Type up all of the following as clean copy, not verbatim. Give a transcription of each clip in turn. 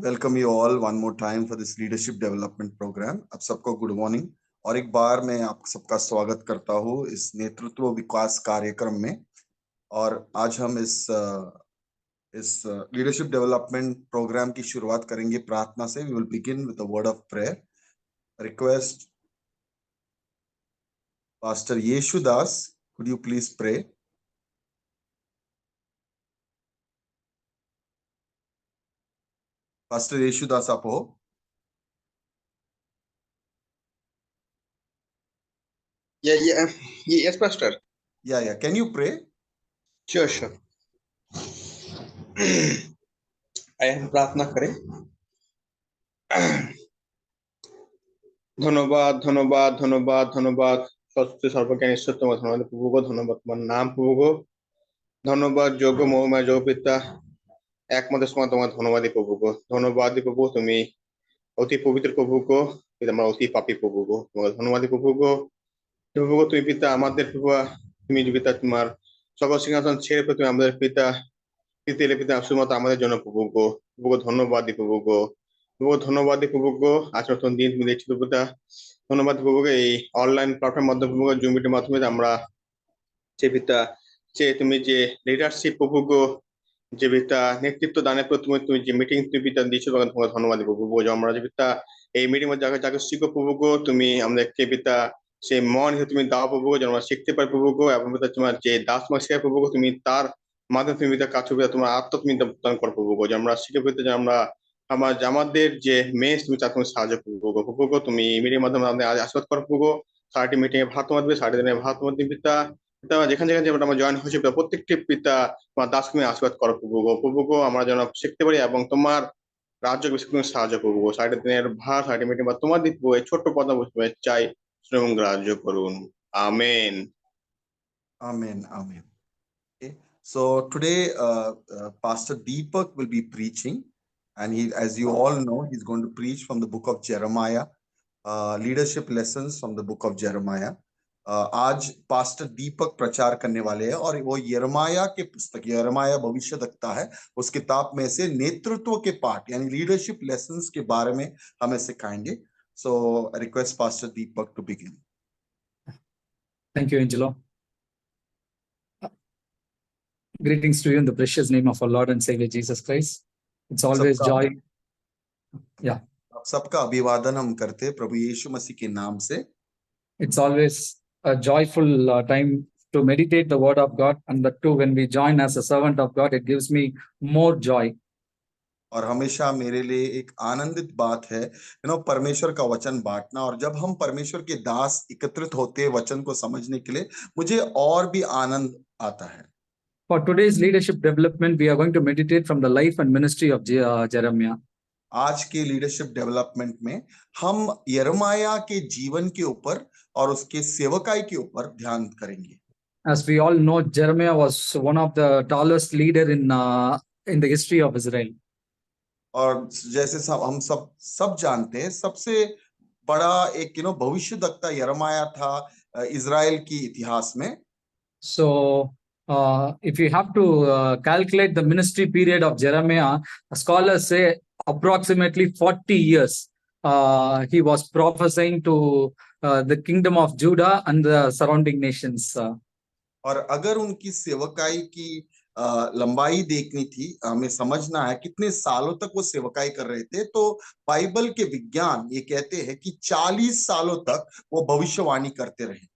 Welcome you all one more time for this leadership development programme. आप सबको good morning और एक बार मैं आप सबका स्वागत करता हूँ इस नेतृत्व विकास कार्यक्रम में। और आज हम इस लीडरशिप डेवलपमेंट प्रोग्राम की शुरुआत करेंगे प्रार्थना से। We will begin with the word of prayer. Request pastor Yesudas, could you please pray? Pastor Yesudas, आप हो? Yes, Pastor. या कैन यू प्रे? Sure. हम प्रार्थना करें। ধন্যবাদ ধন্যবাদ ধন্যবাদ ধন্যবাদ সত্য সর্বজ্ঞানী ঈশ্বর, তোমার ধন্যবাদ প্রভু গো, ধন্যবাদ তোমার নাম প্রভু গো, ধন্যবাদ যোগ্য মহিমা যোগ পিতা একমাত্র সময় তোমার ধন্যবাদী প্রভু গো, ধন্যবাদী প্রভু, তুমি অতি পবিত্র প্রভু গো, আমরা অতি পাপী প্রভু গো, তোমার ধন্যবাদী প্রভু গো। প্রভু গো, তুমি পিতা আমাদের প্রভু, তুমি পিতা তোমার সকল সিংহাসন ছেড়ে তুমি আমাদের পিতা পিতা শুধুমাত্র আমাদের জন্য প্রভু গো, প্রভু গো ধন্যবাদী প্রভু গো, প্রভু ধন্যবাদ প্রভু গো। আজ নতুন দিন তুমি দেখছি প্রভু, ধন্যবাদ প্রভু গো। এই অনলাইন প্ল্যাটফর্মের মাধ্যমে প্রভু গো, জুম মিটের মাধ্যমে আমরা যে পিতা যে তুমি যে লিডারশিপ প্রভু গো, যে পিতা নেতৃত্ব দানের প্রথমে তুমি যে মিটিং তুমি পিতা দিয়েছো তোমার ধন্যবাদ প্রভু গো। আমরা যে পিতা এই মিটিং এর জায়গায় যাকে শিখো প্রভু গো, তুমি আমাদেরকে পিতা সেই মন তুমি দাও প্রভু গো, যেন আমরা শিখতে পারি প্রভু গো, এবং পিতা তোমার যে দাস মাস শেখায় প্রভু গো, তুমি তার মাধ্যমে তুমি পিতা কাজ করবে, তোমার আত্ম তুমি দান করো প্রভু গো, যে আমরা শিখে পেতে যে আমরা আমাদের যে মেস তুমি তার তুমি সাহায্য করবো গো প্রভু গো। তুমি মিটিং এর মাধ্যমে আমাদের আশীর্বাদ করো প্রভু গো। সারাটি মিটিং এ ভাত তোমার দেবে, সারাটি দিনে ভাত তোমার দিন পিতা পিতা যেখানে যেখানে আমরা জয়েন হয়েছি প্রত্যেকটি পিতা তোমার দাস তুমি আশীর্বাদ করো প্রভু গো। প্রভু গো, আমরা যেন শিখতে পারি এবং তোমার রাজ্য বেশি তুমি সাহায্য করবো গো। সারাটি দিনের ভাত সারাটি মিটিং বা তোমার দিক এই ছোট্ট পদা বসে চাই, এবং রাজ্য করুন। Amen. Amen. Amen. Okay. So today, Pastor Deepak will be preaching, and he, as you all know, he's going to preach from the book of Jeremiah, leadership lessons from the book of Jeremiah. आज pastor दीपक प्रचार करने वाले हैं और वो यिर्मयाह के पुस्तक, यिर्मयाह भविष्यद्वक्ता है, उस किताब में से नेतृत्व के पाठ यानी लीडरशिप लेसन्स के बारे में हमें सिखाएंगे। So I request Pastor Deepak to begin. Thank you, Angelo. Greetings to you in the precious name of our Lord and Savior Jesus Christ. It's always joy. Yeah. आप सबका अभिवादन हम करते हैं प्रभु यीशु मसीह के नाम से। It's always a joyful time to meditate the word of God, and that too when we join as a servant of God, it gives me more joy. और हमेशा मेरे लिए एक आनंदित बात है परमेश्वर का वचन बांटना, और जब हम परमेश्वर के दास एकत्रित होते हैं वचन को समझने के लिए, मुझे और भी आनंद आता है। For today's leadership development, we are going to meditate from the life and ministry of Jeremiah. आज के लीडरशिप डेवलपमेंट में हम यिर्मयाह के जीवन के ऊपर और उसके सेवकाई के ऊपर ध्यान करेंगे। As we all know, Jeremiah was one of the tallest leader in the history of Israel. और जैसे हम सब जानते हैं, सबसे बड़ा एक भविष्यद्वक्ता यिर्मयाह था इजराइल की इतिहास में। So if you have to calculate the ministry period of Jeremiah, scholars say approximately 40 years he was prophesying to the kingdom of Judah and the surrounding nations. और अगर उनकी सेवकाई की लंबाई देखनी थी, हमें समझना है कितने सालों तक वो सेवकाई कर रहे थे, तो बाइबल के विज्ञान ये कहते हैं कि 40 सालों तक वो भविष्यवाणी करते रहे।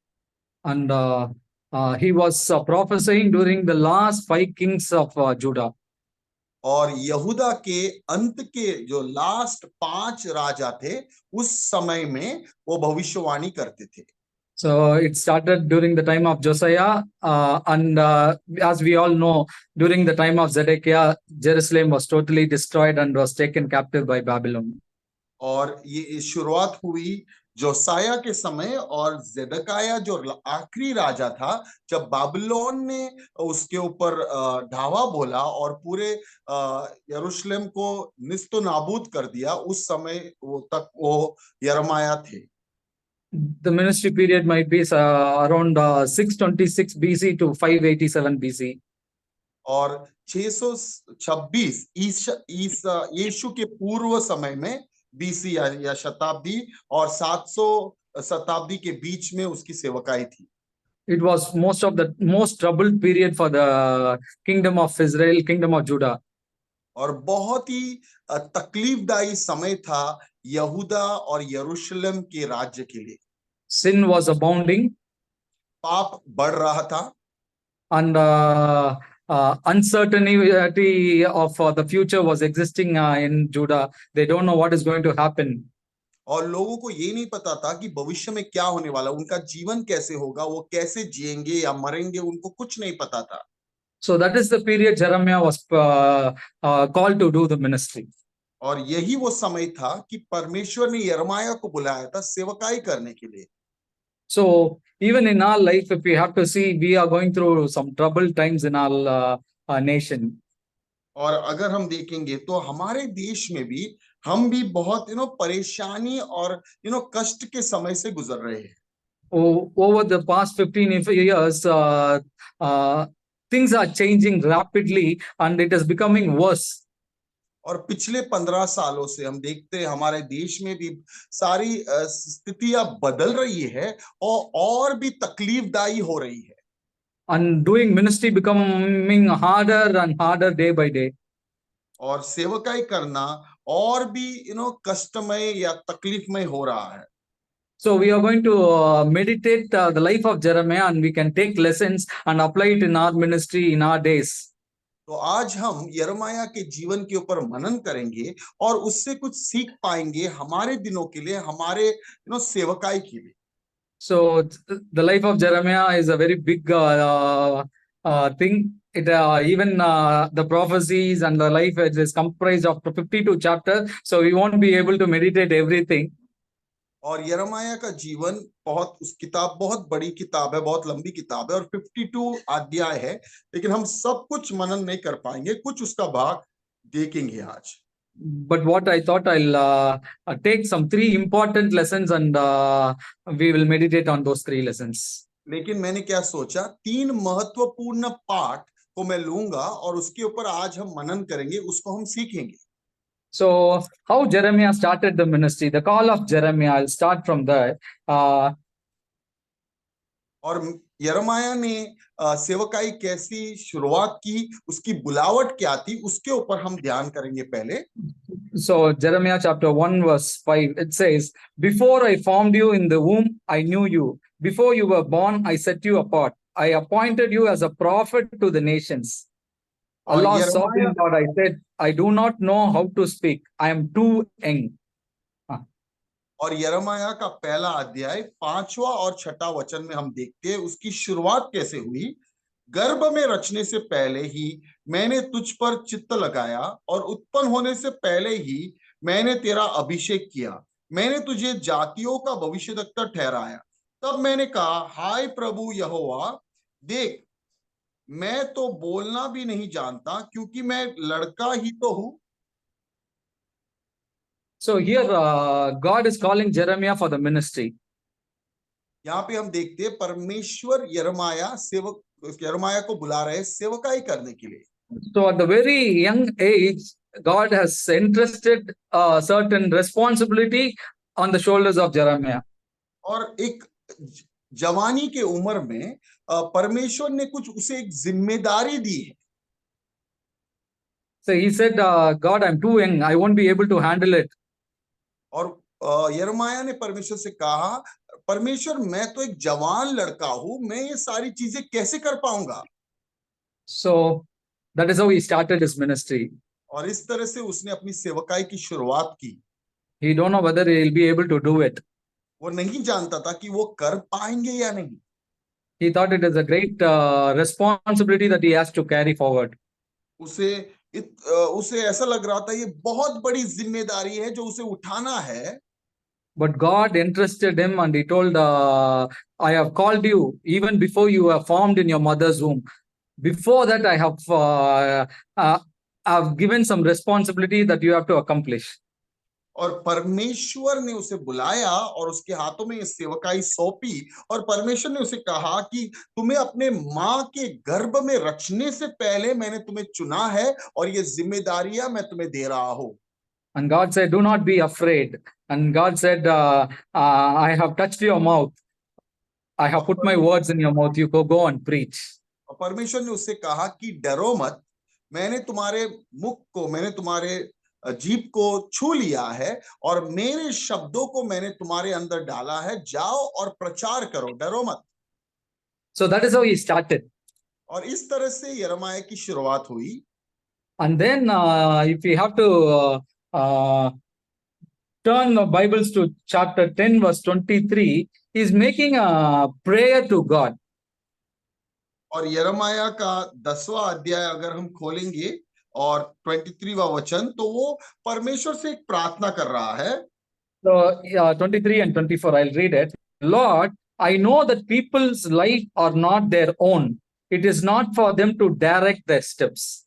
And he was prophesying during the last 5 kings of Judah. और यहूदा के अंत के जो लास्ट 5 राजा थे, उस समय में वो भविष्यवाणी करते थे। So it started during the time of Josiah, and as we all know, during the time of Zedekiah, Jerusalem was totally destroyed and was taken captive by Babylon. और ये शुरुआत हुई जोसाया के समय, और ज़ेदकिय्याह जो आखिरी राजा था, जब बाबिलोन ने उसके ऊपर ढावा बोला और पूरे यरूशलेम को निस्तो नाबूद कर दिया, उस समय तक वो यिर्मयाह थे। The ministry period might be around 626 BC to 587 BC. और 626 यीशु के पूर्व समय में बीसी या शताब्दी और 700 शताब्दी के बीच में उसकी सेवकाई थी। It was most troubled period for the kingdom of Israel, kingdom of Judah. और बहुत ही तकलीफदायी समय था यहूदा और यरूशलेम के राज्य के लिए। Sin was abounding, पाप बढ़ रहा था and uncertainty of the future was existing in Judah. They don't know what is going to happen. और लोगों को ये नहीं पता था कि भविष्य में क्या होने वाला, उनका जीवन कैसे होगा, वो कैसे जिएंगे या मरेंगे, उनको कुछ नहीं पता था। So that is the period Jeremiah was called to do the ministry. और यही वो समय था कि परमेश्वर ने यिर्मयाह को बुलाया था सेवकाई करने के लिए। So even in our life, if we have to see, we are going through some troubled times in our nation. और अगर हम देखेंगे तो हमारे देश में भी हम भी बहुत परेशानी और कष्ट के समय से गुजर रहे हैं। Over the past 15 years, things are changing rapidly and it is becoming worse. और पिछले 15 सालों से हम देखते हैं हमारे देश में भी सारी स्थितियां बदल रही है और भी तकलीफदायी हो रही है। And doing ministry becoming harder and harder day by day. और सेवकाई करना और भी कष्टमय या तकलीफमय हो रहा है। So we are going to meditate the life of Jeremiah, and we can take lessons and apply it in our ministry in our days. तो आज हम यिर्मयाह के जीवन के ऊपर मनन करेंगे और उससे कुछ सीख पाएंगे हमारे दिनों के लिए, हमारे सेवकाई के लिए। So the life of Jeremiah is a very big thing. It even the prophecies and the life, it is comprised of 52 chapters. So we won't be able to meditate everything. और यिर्मयाह का जीवन बहुत बड़ी किताब है, बहुत लंबी किताब है और 52 अध्याय है, लेकिन हम सब कुछ मनन नहीं कर पाएंगे, कुछ उसका भाग देखेंगे आज। But what I thought, I'll take some 3 important lessons and we will meditate on those 3 lessons. लेकिन मैंने क्या सोचा, 3 महत्वपूर्ण पाठ को मैं लूंगा और उसके ऊपर आज हम मनन करेंगे, उसको हम सीखेंगे। So how Jeremiah started the ministry, the call of Jeremiah, I'll start from there. और यिर्मयाह ने सेवकाई कैसी शुरुआत की, उसकी बुलावट क्या थी, उसके ऊपर हम ध्यान करेंगे पहले। So Jeremiah chapter 1 verse 5, it says, "Before I formed you in the womb, I knew you. Before you were born, I set you apart. I appointed you as a prophet to the nations." Allah saw him, God, I said, "I do not know how to speak. I am too young." और यिर्मयाह का पहला अध्याय 5वां और 6वां वचन में हम देखते हैं उसकी शुरुआत कैसे हुई। गर्भ में रचने से पहले ही मैंने तुझ पर चित्त लगाया और उत्पन्न होने से पहले ही मैंने तेरा अभिषेक किया। मैंने तुझे जातियों का भविष्यद्वक्ता ठहराया। तब मैंने कहा, हाय प्रभु यहोवा, देख मैं तो बोलना भी नहीं जानता, क्योंकि मैं लड़का ही तो हूं। So here God is calling Jeremiah for the ministry. यहाँ पे हम देखते हैं परमेश्वर यिर्मयाह को बुला रहे सेवकाई करने के लिए। So at the very young age, God has entrusted a certain responsibility on the shoulders of Jeremiah. और एक जवानी के उम्र में परमेश्वर ने कुछ उसे एक जिम्मेदारी दी है। So he said, God, I'm too young, I won't be able to handle it. और यिर्मयाह ने परमेश्वर से कहा, परमेश्वर मैं तो एक जवान लड़का हूं, मैं ये सारी चीजें कैसे कर पाऊंगा। So that is how he started his ministry. और इस तरह से उसने अपनी सेवकाई की शुरुआत की। He don't know whether he will be able to do it. वो नहीं जानता था कि वो कर पाएंगे या नहीं। He thought it is a great responsibility that he has to carry forward. उसे ऐसा लग रहा था ये बहुत बड़ी जिम्मेदारी है जो उसे उठाना है। But God entrusted him and he told, I have called you even before you were formed in your mother's womb. Before that, I have given some responsibility that you have to accomplish. और परमेश्वर ने उसे बुलाया और उसके हाथों में ये सेवकाई सौंपी और परमेश्वर ने उसे कहा कि तुम्हें अपने माँ के गर्भ में रचने से पहले मैंने तुम्हें चुना है और ये जिम्मेदारियां मैं तुम्हें दे रहा हूं. And God said, do not be afraid. And God said, I have touched your mouth. I have put my words in your mouth. You go and preach. और परमेश्वर ने उससे कहा कि डरो मत, मैंने तुम्हारे मुख को, मैंने तुम्हारे जीभ को छू लिया है और मेरे शब्दों को मैंने तुम्हारे अंदर डाला है, जाओ और प्रचार करो, डरो मत. So that is how he started. और इस तरह से यिर्मयाह की शुरुआत हुई. And then if we have to turn the Bibles to chapter 10, verse 23, he's making a prayer to God. और यिर्मयाह का 10वां अध्याय अगर हम खोलेंगे और 23वां वचन, तो वो परमेश्वर से एक प्रार्थना कर रहा है. So 23 and 24, I'll read it. Lord, I know that people's life are not their own. It is not for them to direct their steps.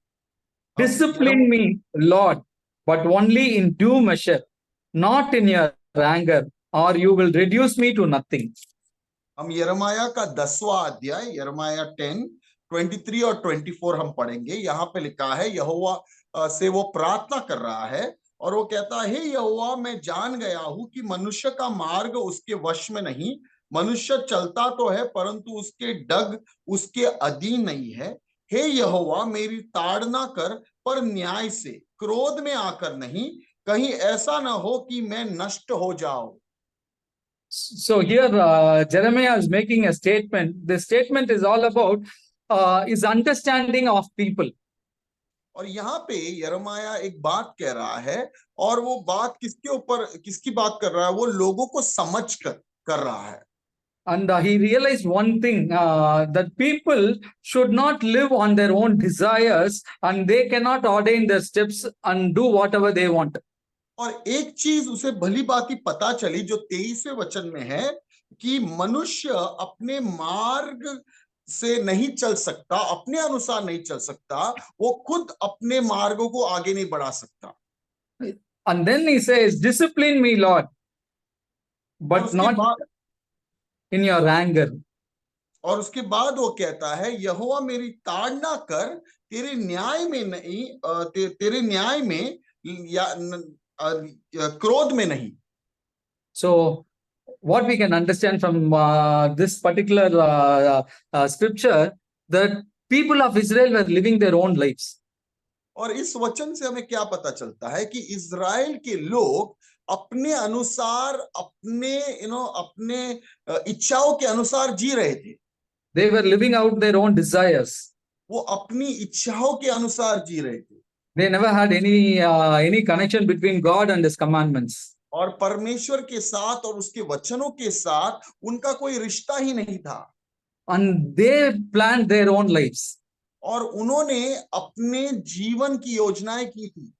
Discipline me, Lord, but only in due measure, not in your anger, or you will reduce me to nothing. हम यिर्मयाह का 10वां अध्याय, यिर्मयाह 10, 23 और 24 हम पढ़ेंगे. यहाँ पे लिखा है, यहोवा से वो प्रार्थना कर रहा है और वो कहता है, हे यहोवा, मैं जान गया हूं कि मनुष्य का मार्ग उसके वश में नहीं. मनुष्य चलता तो है परंतु उसके डग उसके अधीन नहीं है. हे यहोवा, मेरी ताड़ना कर, पर न्याय से, क्रोध में आकर नहीं, कहीं ऐसा ना हो कि मैं नष्ट हो जाऊं. So here Jeremiah is making a statement. The statement is all about his understanding of people. और यहाँ पे यिर्मयाह एक बात कह रहा है और वो बात किसके ऊपर, किसकी बात कर रहा है? वो लोगों को समझ कर रहा है. And he realized one thing, that people should not live on their own desires and they cannot ordain their steps and do whatever they want. और एक चीज उसे भली बात ही पता चली जो 23वें वचन में है कि मनुष्य अपने मार्ग से नहीं चल सकता, अपने अनुसार नहीं चल सकता, वो खुद अपने मार्गों को आगे नहीं बढ़ा सकता. And then he says, discipline me, Lord, but not in your anger. और उसके बाद वो कहता है, यहोवा मेरी ताड़ना कर, तेरे न्याय में नहीं, तेरे न्याय में या क्रोध में नहीं. So what we can understand from this particular scripture, that people of Israel were living their own lives. और इस वचन से हमें क्या पता चलता है कि इज़राइल के लोग अपने अनुसार, अपने अपने इच्छाओं के अनुसार जी रहे थे. They were living out their own desires. वो अपनी इच्छाओं के अनुसार जी रहे थे. They never had any connection between God and His commandments. और परमेश्वर के साथ और उसके वचनों के साथ उनका कोई रिश्ता ही नहीं था. And they planned their own lives. और उन्होंने अपने जीवन की योजनाएं की थी.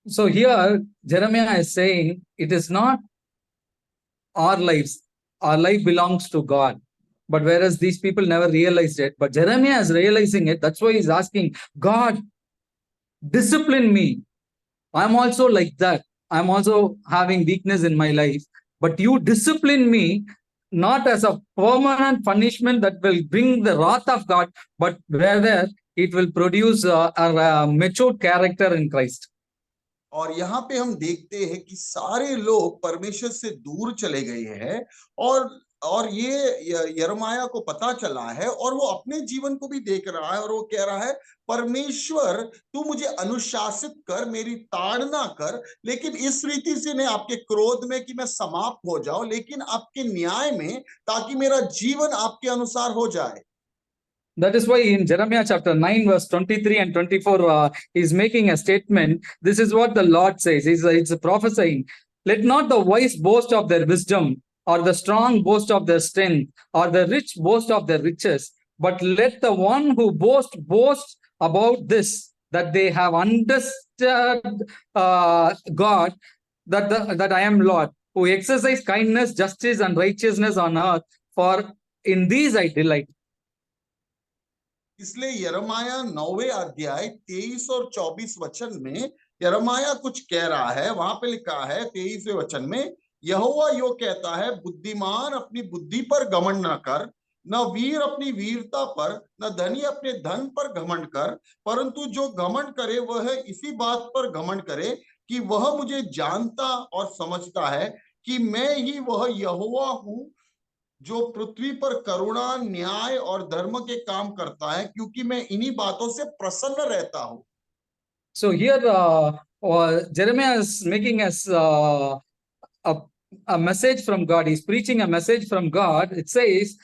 So here Jeremiah is saying, it is not our lives. Our life belongs to God. But whereas these people never realized it, but Jeremiah is realizing it. That's why he's asking, God, discipline me. I'm also like that. I'm also having weakness in my life. But you discipline me, not as a permanent punishment that will bring the wrath of God, but rather it will produce a matured character in Christ. और यहाँ पे हम देखते हैं कि सारे लोग परमेश्वर से दूर चले गए हैं और ये यिर्मयाह को पता चला है और वो अपने जीवन को भी देख रहा है और वो कह रहा है, परमेश्वर तू मुझे अनुशासित कर, मेरी ताड़ना कर, लेकिन इस रीति से नहीं आपके क्रोध में कि मैं समाप्त हो जाऊं, लेकिन आपके न्याय में, ताकि मेरा जीवन आपके अनुसार हो जाए. That is why in Jeremiah chapter 9, verse 23 and 24, he's making a statement. This is what the Lord says. He's prophesying. Let not the wise boast of their wisdom, or the strong boast of their strength, or the rich boast of their riches. But let the one who boast about this, that they have understood God, that I am Lord, who exercise kindness, justice, and righteousness on earth. For in these I delight. इसलिए यिर्मयाह 9वें अध्याय 23 और 24 वचन में यिर्मयाह कुछ कह रहा है। वहां पे लिखा है 23वें वचन में, यहोवा यो कहता है, बुद्धिमान अपनी बुद्धि पर घमंड न कर, न वीर अपनी वीरता पर, न धनी अपने धन पर घमंड कर, परंतु जो घमंड करे वह इसी बात पर घमंड करे कि वह मुझे जानता और समझता है कि मैं ही वह यहोवा हूं जो पृथ्वी पर करुणा, न्याय और धर्म के काम करता है, क्योंकि मैं इन्हीं बातों से प्रसन्न रहता हूं। So here, Jeremiah is making us a message from God. He's preaching a message from God. It says,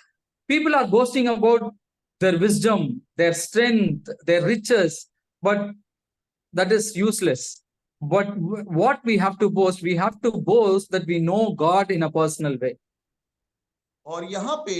people are boasting about their wisdom, their strength, their riches, but that is useless. But what we have to boast that we know God in a personal way. और यहाँ पे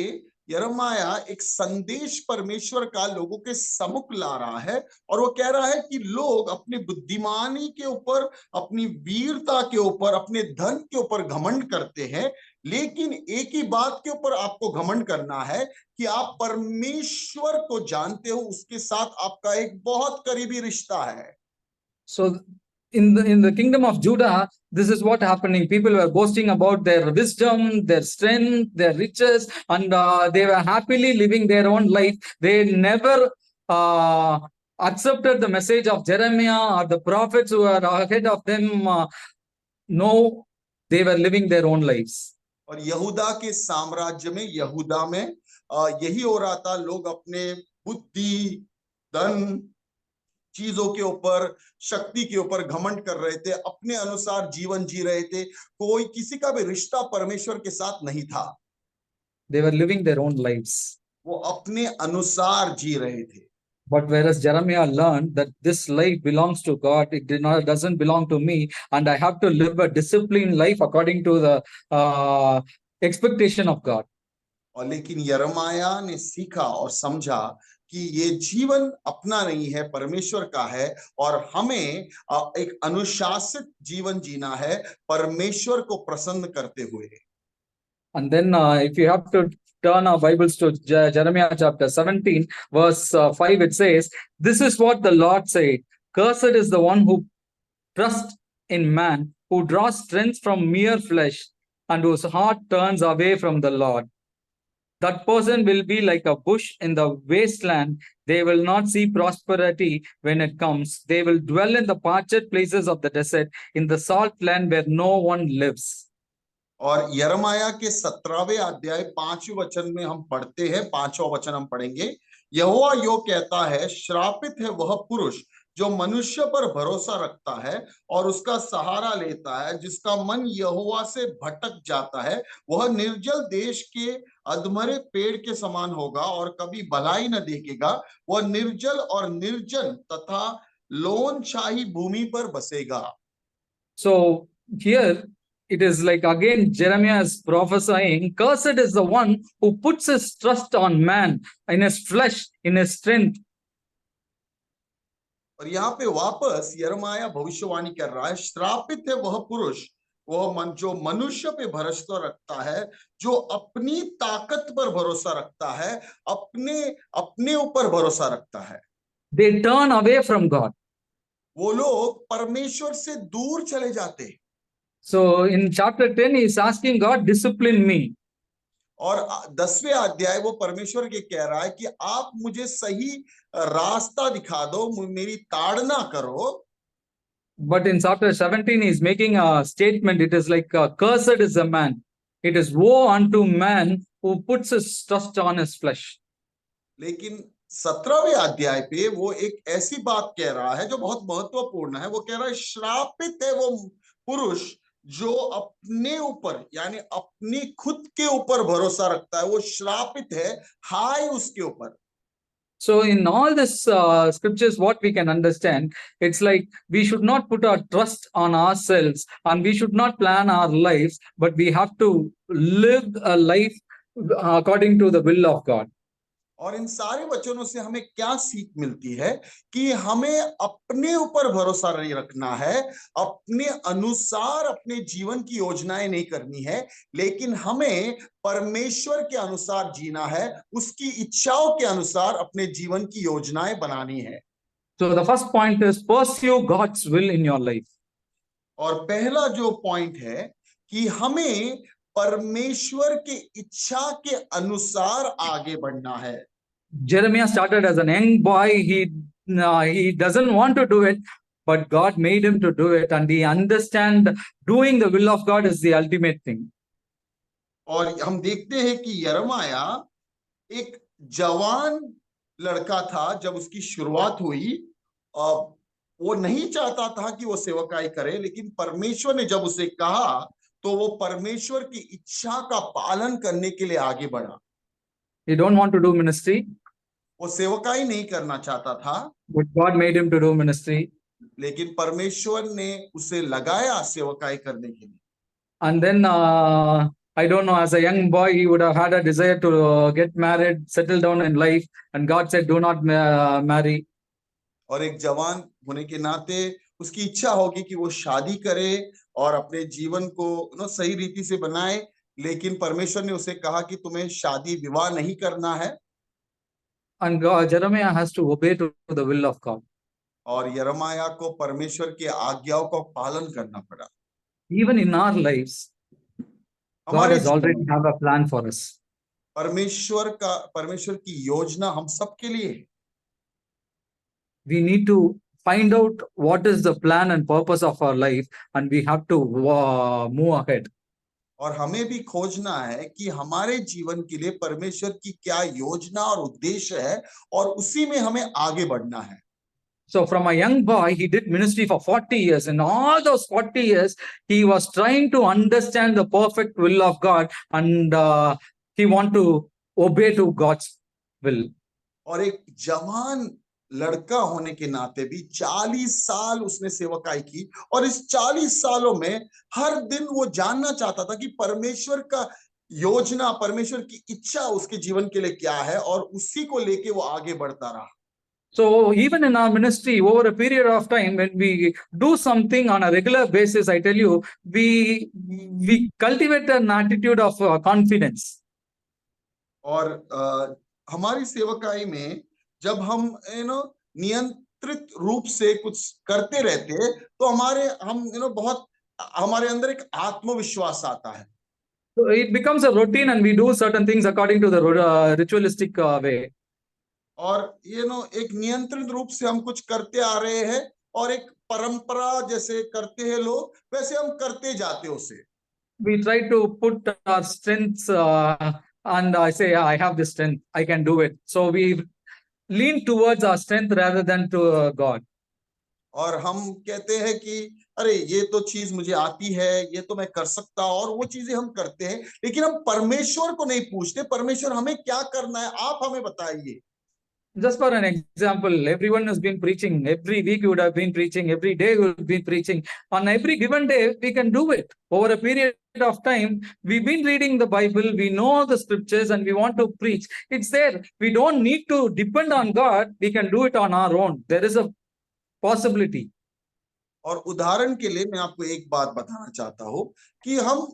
यिर्मयाह एक संदेश परमेश्वर का लोगों के सम्मुख ला रहा है, और वो कह रहा है कि लोग अपनी बुद्धिमानी के ऊपर, अपनी वीरता के ऊपर, अपने धन के ऊपर घमंड करते हैं, लेकिन एक ही बात के ऊपर आपको घमंड करना है कि आप परमेश्वर को जानते हो, उसके साथ आपका एक बहुत करीबी रिश्ता है। So in the kingdom of Judah, this is what happening. People were boasting about their wisdom, their strength, their riches, and they were happily living their own life. They never accepted the message of Jeremiah or the prophets who were ahead of them. No, they were living their own lives. और यहूदा के साम्राज्य में, यहूदा में यही हो रहा था। लोग अपने बुद्धि, धन, चीजों के ऊपर, शक्ति के ऊपर घमंड कर रहे थे, अपने अनुसार जीवन जी रहे थे, कोई किसी का भी रिश्ता परमेश्वर के साथ नहीं था। They were living their own lives. वो अपने अनुसार जी रहे थे। But whereas Jeremiah learned that this life belongs to God, it doesn't belong to me, and I have to live a disciplined life according to the expectation of God. और लेकिन यिर्मयाह ने सीखा और समझा कि ये जीवन अपना नहीं है, परमेश्वर का है, और हमें एक अनुशासित जीवन जीना है, परमेश्वर को प्रसन्न करते हुए। And then if you have to turn our Bibles to Jeremiah chapter 17, verse 5, it says, this is what the Lord said, cursed is the one who trusts in man, who draws strength from mere flesh, and whose heart turns away from the Lord. That person will be like a bush in the wasteland. They will not see prosperity when it comes. They will dwell in the parched places of the desert, in the salt land where no one lives. और यिर्मयाह के 17वें अध्याय 5वें वचन में हम पढ़ते हैं, 5वां वचन हम पढ़ेंगे। यहोवा यो कहता है, श्रापित है वह पुरुष जो मनुष्य पर भरोसा रखता है और उसका सहारा लेता है, जिसका मन यहोवा से भटक जाता है। वह निर्जल देश के अधमरे पेड़ के समान होगा और कभी भलाई न देखेगा। वह निर्जल और निर्जन तथा लोनशाही भूमि पर बसेगा। So here it is like again Jeremiah is prophesying, cursed is the one who puts his trust on man, in his flesh, in his strength. और यहाँ पे वापस यिर्मयाह भविष्यवाणी कर रहा है, श्रापित है वह पुरुष, वह मन जो मनुष्य पे भरोसा रखता है, जो अपनी ताकत पर भरोसा रखता है, अपने ऊपर भरोसा रखता है। They turn away from God. वो लोग परमेश्वर से दूर चले जाते। So in chapter 10 he is asking God, discipline me. और 10वें अध्याय वो परमेश्वर के कह रहा है कि आप मुझे सही रास्ता दिखा दो, मेरी ताड़ना करो। But in chapter 17 he is making a statement. It is like, cursed is the man. It is woe unto man who puts his trust on his flesh. लेकिन 17वें अध्याय पे वो एक ऐसी बात कह रहा है जो बहुत महत्वपूर्ण है। वो कह रहा है, श्रापित है वो पुरुष जो अपने ऊपर, यानी अपनी खुद के ऊपर भरोसा रखता है। वो श्रापित है, हाय उसके ऊपर। So in all this scriptures, what we can understand, it's like we should not put our trust on ourselves and we should not plan our lives, but we have to live a life according to the will of God. और इन सारे वचनों से हमें क्या सीख मिलती है कि हमें अपने ऊपर भरोसा नहीं रखना है, अपने अनुसार अपने जीवन की योजनाएं नहीं करनी है, लेकिन हमें परमेश्वर के अनुसार जीना है, उसकी इच्छाओं के अनुसार अपने जीवन की योजनाएं बनानी है। So the first point is pursue God's will in your life. और पहला जो पॉइंट है कि हमें परमेश्वर के इच्छा के अनुसार आगे बढ़ना है। Jeremiah started as a young boy. He doesn't want to do it, but God made him to do it, and he understand doing the will of God is the ultimate thing. और हम देखते हैं कि यिर्मयाह एक जवान लड़का था जब उसकी शुरुआत हुई। वो नहीं चाहता था कि वो सेवकाई करे, लेकिन परमेश्वर ने जब उसे कहा तो वो परमेश्वर की इच्छा का पालन करने के लिए आगे बढ़ा। He don't want to do ministry, वो सेवकाई नहीं करना चाहता था, but God made him to do ministry. लेकिन परमेश्वर ने उसे लगाया सेवकाई करने के लिए। And then I don't know, as a young boy, he would have had a desire to get married, settle down in life, and God said, "Do not marry." और एक जवान होने के नाते उसकी इच्छा होगी कि वो शादी करे और अपने जीवन को सही रीति से बनाए, लेकिन परमेश्वर ने उसे कहा कि तुम्हें शादी विवाह नहीं करना है। And Jeremiah has to obey to the will of God. और यिर्मयाह को परमेश्वर की आज्ञाओं का पालन करना पड़ा। Even in our lives, God हमारे has already have a plan for us. परमेश्वर की योजना हम सबके लिए है। We need to find out what is the plan and purpose of our life, and we have to move ahead. और हमें भी खोजना है कि हमारे जीवन के लिए परमेश्वर की क्या योजना और उद्देश्य है, और उसी में हमें आगे बढ़ना है। So from a young boy, he did ministry for 40 years. In all those 40 years, he was trying to understand the perfect will of God, and he want to obey to God's will. और एक जवान लड़का होने के नाते भी 40 साल उसने सेवकाई की, और इस 40 सालों में हर दिन वो जानना चाहता था कि परमेश्वर का योजना, परमेश्वर की इच्छा उसके जीवन के लिए क्या है, और उसी को लेके वो आगे बढ़ता रहा। So even in our ministry, over a period of time, when we do something on a regular basis, I tell you, we cultivate an attitude of confidence. और हमारी सेवकाई में जब हम नियंत्रित रूप से कुछ करते रहते, तो हमारे अंदर एक आत्मविश्वास आता है। So it becomes a routine, and we do certain things according to the ritualistic way. और एक नियंत्रित रूप से हम कुछ करते आ रहे हैं, और एक परंपरा जैसे करते हैं लोग, वैसे हम करते जाते उसे। We try to put our strengths, and I say, I have this strength, I can do it. So we lean towards our strength rather than to God. और हम कहते हैं कि अरे ये तो चीज मुझे आती है, ये तो मैं कर सकता, और वो चीजें हम करते हैं, लेकिन हम परमेश्वर को नहीं पूछते, परमेश्वर हमें क्या करना है, आप हमें बताइए। Just for an example, everyone has been preaching. Every week you would have been preaching. Every day you would have been preaching. On every given day, we can do it. Over a period of time, we've been reading the Bible. We know the scriptures and we want to preach. It's there. We don't need to depend on God. We can do it on our own. There is a possibility. और उदाहरण के लिए मैं आपको एक बात बताना चाहता हूँ कि हम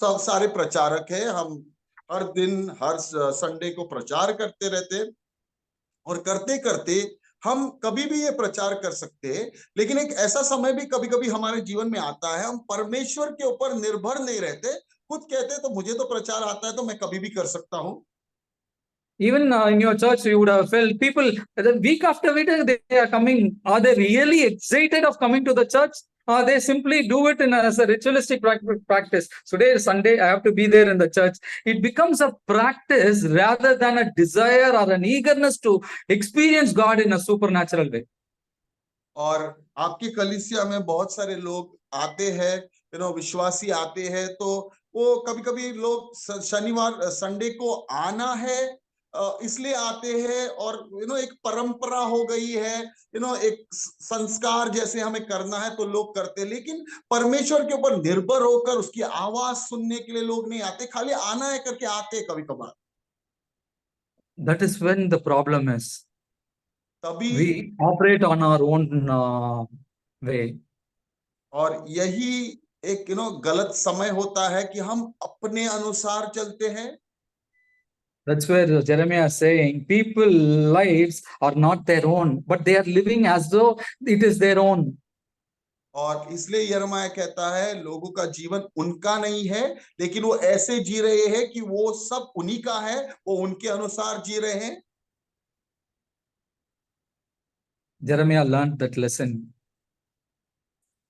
सब सारे प्रचारक हैं, हम हर दिन हर संडे को प्रचार करते रहते हैं, और करते करते हम कभी भी ये प्रचार कर सकते हैं, लेकिन एक ऐसा समय भी कभी कभी हमारे जीवन में आता है, हम परमेश्वर के ऊपर निर्भर नहीं रहते, खुद कहते तो मुझे तो प्रचार आता है तो मैं कभी भी कर सकता हूँ। Even in your church, you would have felt people week after week they are coming. Are they really excited of coming to the church? Or they simply do it as a ritualistic practice? Today is Sunday, I have to be there in the church. It becomes a practice rather than a desire or an eagerness to experience God in a supernatural way. और आपकी कलीसिया में बहुत सारे लोग आते हैं, विश्वासी आते हैं, तो वो कभी कभी लोग शनिवार संडे को आना है इसलिए आते हैं, और एक परंपरा हो गई है, एक संस्कार जैसे हमें करना है तो लोग करते, लेकिन परमेश्वर के ऊपर निर्भर होकर उसकी आवाज सुनने के लिए लोग नहीं आते, खाली आना है करके आते कभी कभार। That is when the problem is. तभी We operate on our own way. और यही एक गलत समय होता है कि हम अपने अनुसार चलते हैं। That's where Jeremiah is saying people lives are not their own, but they are living as though it is their own. और इसलिए यिर्मयाह कहता है लोगों का जीवन उनका नहीं है, लेकिन वो ऐसे जी रहे हैं कि वो सब उन्हीं का है, वो उनके अनुसार जी रहे हैं। Jeremiah learned that lesson.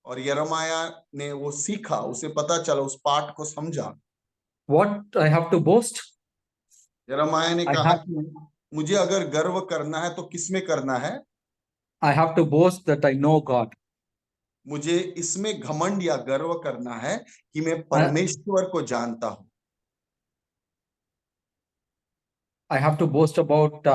और यिर्मयाह ने वो सीखा, उसे पता चला, उस पाठ को समझा। What I have to boast? यिर्मयाह ने I कहा have, कि मुझे अगर गर्व करना है तो किसमें करना है? I have to boast that I know God. मुझे इसमें घमंड या गर्व करना है कि मैं परमेश्वर को जानता हूं। I have to boast about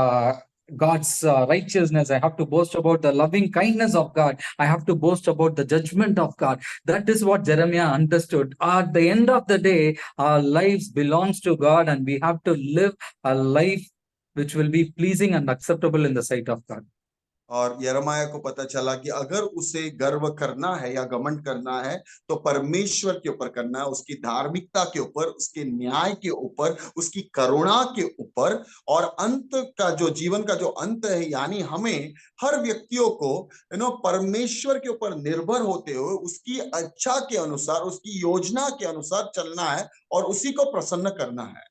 God's righteousness. I have to boast about the loving kindness of God. I have to boast about the judgment of God. That is what Jeremiah understood. At the end of the day, our lives belongs to God, and we have to live a life which will be pleasing and acceptable in the sight of God. और यिर्मयाह को पता चला कि अगर उसे गर्व करना है या घमंड करना है तो परमेश्वर के ऊपर करना है, उसकी धार्मिकता के ऊपर, उसके न्याय के ऊपर, उसकी करुणा के ऊपर। और अंत का जो जीवन का जो अंत है, यानी हमें हर व्यक्तियों को परमेश्वर के ऊपर निर्भर होते हुए उसकी अच्छा के अनुसार, उसकी योजना के अनुसार चलना है और उसी को प्रसन्न करना है।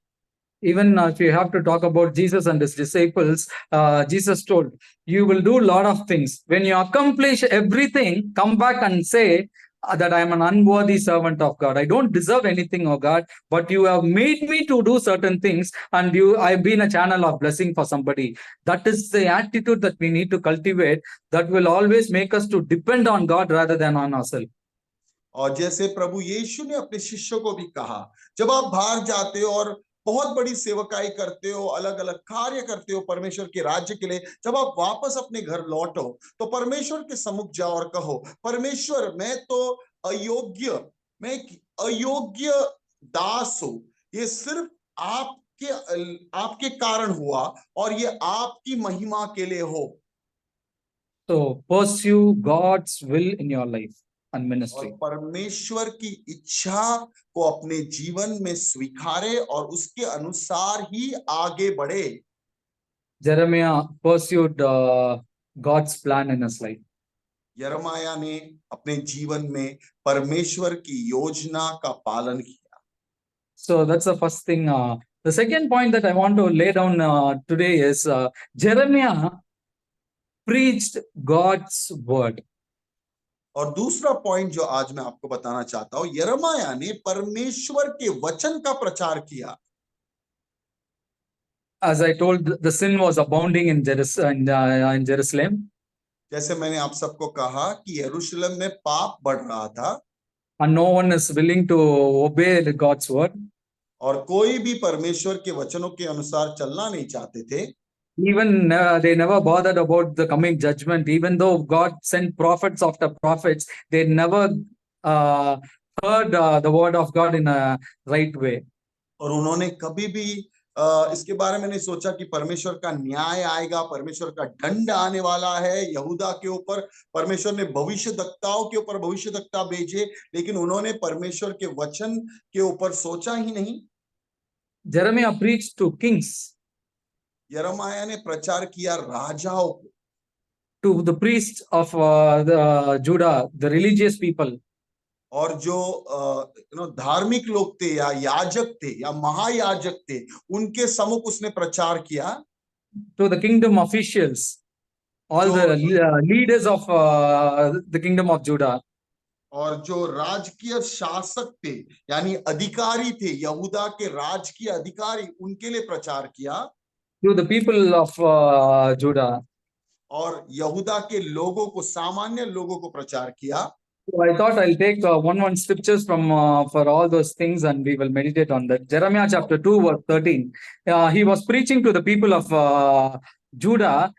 Even if you have to talk about Jesus and his disciples, Jesus told, you will do a lot of things. When you accomplish everything, come back and say that I am an unworthy servant of God. I don't deserve anything, oh God, but you have made me to do certain things, and I've been a channel of blessing for somebody. That is the attitude that we need to cultivate, that will always make us to depend on God rather than on ourselves. और जैसे प्रभु यीशु ने अपने शिष्यों को भी कहा, जब आप बाहर जाते हो और बहुत बड़ी सेवकाई करते हो, अलग अलग कार्य करते हो परमेश्वर के राज्य के लिए, जब आप वापस अपने घर लौटो तो परमेश्वर के सम्मुख जाओ और कहो, परमेश्वर मैं तो अयोग्य, मैं एक अयोग्य दास हूं, ये सिर्फ आपके कारण हुआ और ये आपकी महिमा के लिए हो। So pursue God's will in your life and ministry. और परमेश्वर की इच्छा को अपने जीवन में स्वीकारे और उसके अनुसार ही आगे बढ़े। Jeremiah pursued God's plan in his life. यिर्मयाह ने अपने जीवन में परमेश्वर की योजना का पालन किया। So that's the first thing. The second point that I want to lay down today is Jeremiah preached God's word. और दूसरा पॉइंट जो आज मैं आपको बताना चाहता हूं, यिर्मयाह ने परमेश्वर के वचन का प्रचार किया। As I told, the sin was abounding in Jerusalem. जैसे मैंने आप सबको कहा कि यरूशलेम में पाप बढ़ रहा था, and no one is willing to obey God's word. और कोई भी परमेश्वर के वचनों के अनुसार चलना नहीं चाहते थे। Even they never bothered about the coming judgment. Even though God sent prophets after prophets, they never heard the word of God in a right way. और उन्होंने कभी भी इसके बारे में नहीं सोचा कि परमेश्वर का न्याय आएगा, परमेश्वर का दंड आने वाला है यहूदा के ऊपर। परमेश्वर ने भविष्यद्वक्ताओं के ऊपर भविष्यद्वक्ता भेजे, लेकिन उन्होंने परमेश्वर के वचन के ऊपर सोचा ही नहीं। Jeremiah preached to kings, यिर्मयाह ने प्रचार किया राजाओं को, to the priests of Judah, the religious people. और जो धार्मिक लोग थे या याजक थे या महायाजक थे, उनके सम्मुख उसने प्रचार किया। To the kingdom officials, all the leaders of the kingdom of Judah. और जो राजकीय शासक थे यानी अधिकारी थे, यहूदा के राजकीय अधिकारी, उनके लिए प्रचार किया। To the people of Judah. और यहूदा के लोगों को, सामान्य लोगों को प्रचार किया। So I thought I'll take one scriptures from for all those things, and we will meditate on that. Jeremiah chapter 2 verse 13. He was preaching to the people of Judah.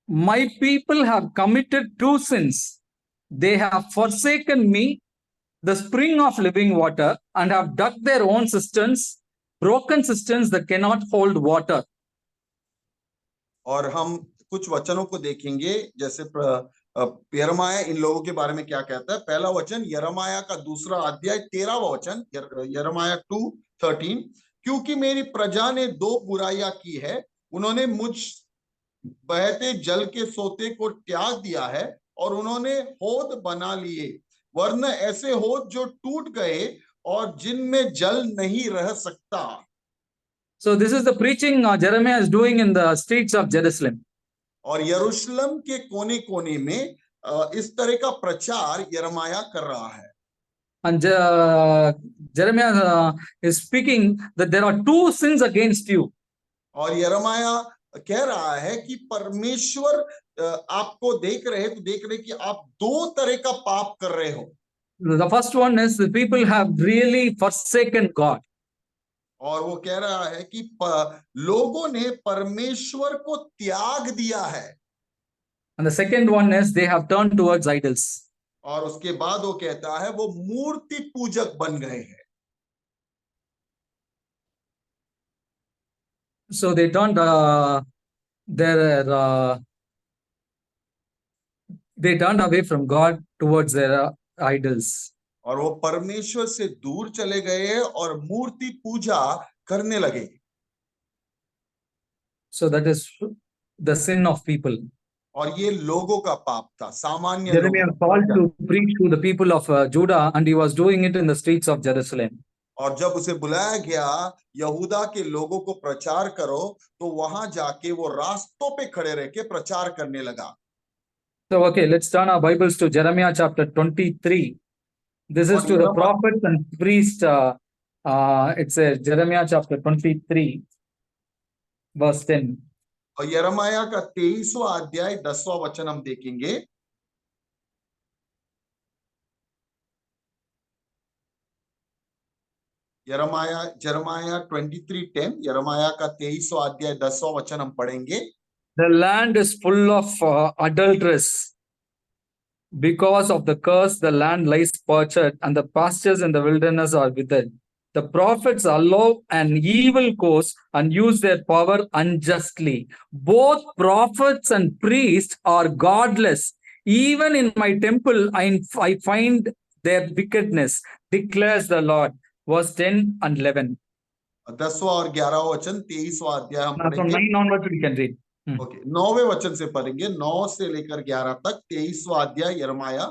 My people have committed two sins. They have forsaken me, the spring of living water, and have dug their own cisterns, broken cisterns that cannot hold water. और हम कुछ वचनों को देखेंगे, जैसे यिर्मयाह इन लोगों के बारे में क्या कहता है। पहला वचन यिर्मयाह का 2 अध्याय 13वां वचन, यिर्मयाह 2:13, क्योंकि मेरी प्रजा ने दो बुराइयां की है, उन्होंने मुझ बहते जल के सोते को त्याग दिया है और उन्होंने होद बना लिए, वरन ऐसे होद जो टूट गए और जिनमें जल नहीं रह सकता। So this is the preaching Jeremiah is doing in the streets of Jerusalem. और यरूशलेम के कोने कोने में इस तरह का प्रचार यिर्मयाह कर रहा है। And Jeremiah is speaking that there are two sins against you. और यिर्मयाह कह रहा है कि परमेश्वर आपको देख रहे तो देख रहे कि आप दो तरह का पाप कर रहे हो। The first one is the people have really forsaken God. और वो कह रहा है कि लोगों ने परमेश्वर को त्याग दिया है। And the second one is they have turned towards idols. और उसके बाद वो कहता है वो मूर्ति पूजक बन गए हैं। So they turned they turned away from God towards their idols. और वो परमेश्वर से दूर चले गए और मूर्ति पूजा करने लगे। So that is the sin of people. और ये लोगों का पाप था, सामान्य Jeremiah called to preach to the people of Judah, and he was doing it in the streets of Jerusalem. और जब उसे बुलाया गया यहूदा के लोगों को प्रचार करो, तो वहां जाके वो रास्तों पे खड़े रह के प्रचार करने लगा। So okay, let's turn our Bibles to Jeremiah chapter 23. This is to the prophets and priests. It says Jeremiah chapter 23, verse 10. और यिर्मयाह का 23वां अध्याय 10वां वचन हम देखेंगे। यिर्मयाह 23:10, यिर्मयाह का 23वां अध्याय 10वां वचन हम पढ़ेंगे। The land is full of adulteress. Because of the curse, the land lies parched, and the pastures in the wilderness are withered. The prophets allow an evil course and use their power unjustly. Both prophets and priests are godless. Even in my temple, I find their wickedness, declares the Lord. Verse 10 and 11. 10वां और 11वां वचन 23वां अध्याय हम From पढ़ेंगे। 9 onwards we can read. Okay, 9वें वचन से पढ़ेंगे, 9 से लेकर 11 तक 23वां अध्याय यिर्मयाह।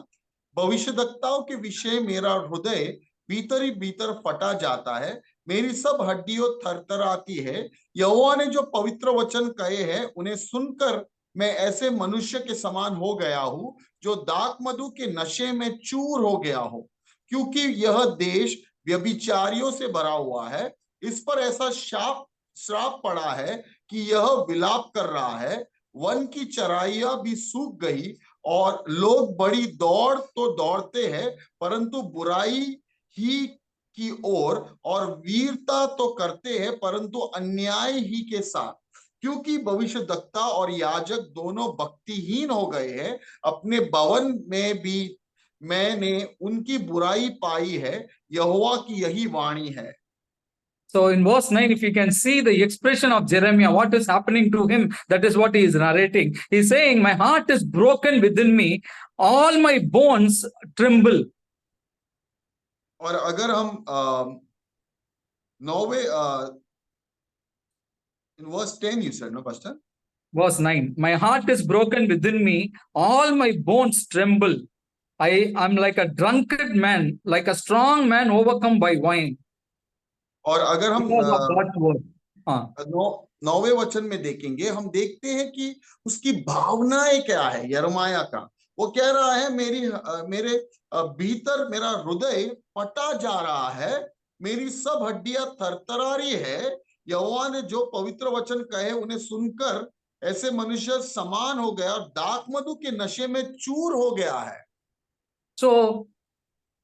भविष्यद्वक्ताओं के विषय मेरा हृदय भीतर ही भीतर फटा जाता है, मेरी सब हड्डियों थरथराती है। यहोवा ने जो पवित्र वचन कहे हैं उन्हें सुनकर मैं ऐसे मनुष्य के समान हो गया हूं जो दाख मधु के नशे में चूर हो गया हो, क्योंकि यह देश व्यभिचारियों से भरा हुआ है। इस पर ऐसा श्राप पड़ा है कि यह विलाप कर रहा है। वन की चराइयां भी सूख गई और लोग बड़ी दौड़ तो दौड़ते हैं, परंतु बुराई ही की ओर, और वीरता तो करते हैं परंतु अन्याय ही के साथ, क्योंकि भविष्यद्वक्ता और याजक दोनों भक्तिहीन हो गए हैं। अपने भवन में भी मैंने उनकी बुराई पाई है, यहोवा की यही वाणी है। So in verse 9, if you can see the expression of Jeremiah, what is happening to him, that is what he is narrating. He's saying, my heart is broken within me, all my bones tremble. और अगर हम 9वें in verse 10 you said, no pastor? Verse 9, my heart is broken within me, all my bones tremble. I am like a drunkard man, like a strong man overcome by wine. और अगर हम Because of God's word. 9वें वचन में देखेंगे, हम देखते हैं कि उसकी भावनाएं क्या है यिर्मयाह का। वो कह रहा है मेरे भीतर मेरा हृदय फटा जा रहा है, मेरी सब हड्डियां थरथरा रही है। यहोवा ने जो पवित्र वचन कहे उन्हें सुनकर ऐसे मनुष्य समान हो गया और दाख मधु के नशे में चूर हो गया है। So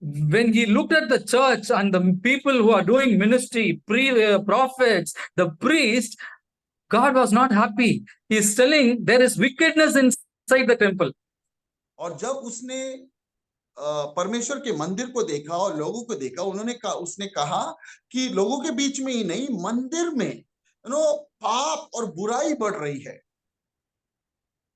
when he looked at the church and the people who are doing ministry, prophets, the priest, God was not happy. He is telling there is wickedness inside the temple. और जब उसने परमेश्वर के मंदिर को देखा और लोगों को देखा, उसने कहा कि लोगों के बीच में ही नहीं, मंदिर में पाप और बुराई बढ़ रही है।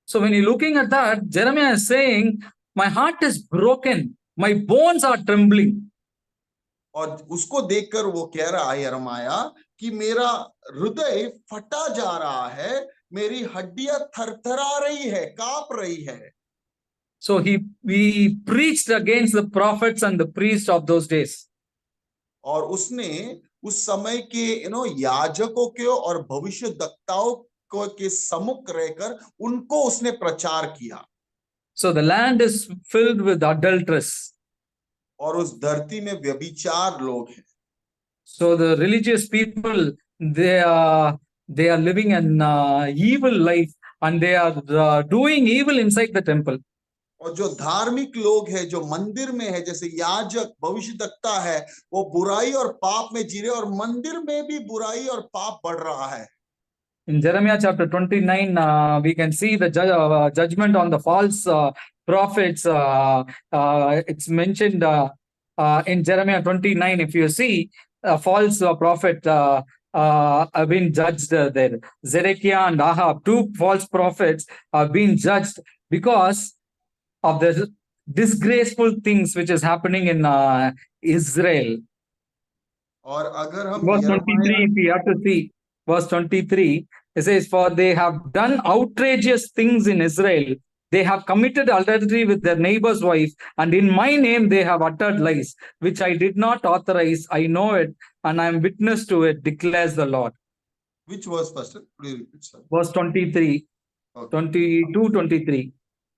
So when you're looking at that, Jeremiah is saying, my heart is broken, my bones are trembling. और उसको देखकर वो कह रहा है यिर्मयाह कि मेरा हृदय फटा जा रहा है, मेरी हड्डियां थरथरा रही है, कांप रही है। So he preached against the prophets and the priests of those days. और उसने उस समय के याजकों के और भविष्यद्वक्ताओं के सम्मुख रहकर उनको उसने प्रचार किया। So the land is filled with adulteress. और उस धरती में व्यभिचार लोग हैं। So the religious people, they are living an evil life, and they are doing evil inside the temple. और जो धार्मिक लोग हैं, जो मंदिर में है, जैसे याजक भविष्यद्वक्ता है, वो बुराई और पाप में जी रहे, और मंदिर में भी बुराई और पाप बढ़ रहा है। In Jeremiah chapter 29, we can see the judgment on the false prophets. It's mentioned in Jeremiah 29. If you see, a false prophet have been judged there. Zedekiah and Ahab, two false prophets, have been judged because of the disgraceful things which is happening in Israel. और अगर हम Verse 23, if we have to see, verse 23, it says, "For they have done outrageous things in Israel. They have committed adultery with their neighbor's wife, and in my name they have uttered lies, which I did not authorize. I know it, and I am witness to it, declares the Lord." which was first? Could you repeat, sir? Verse 23, Okay. 22, 23.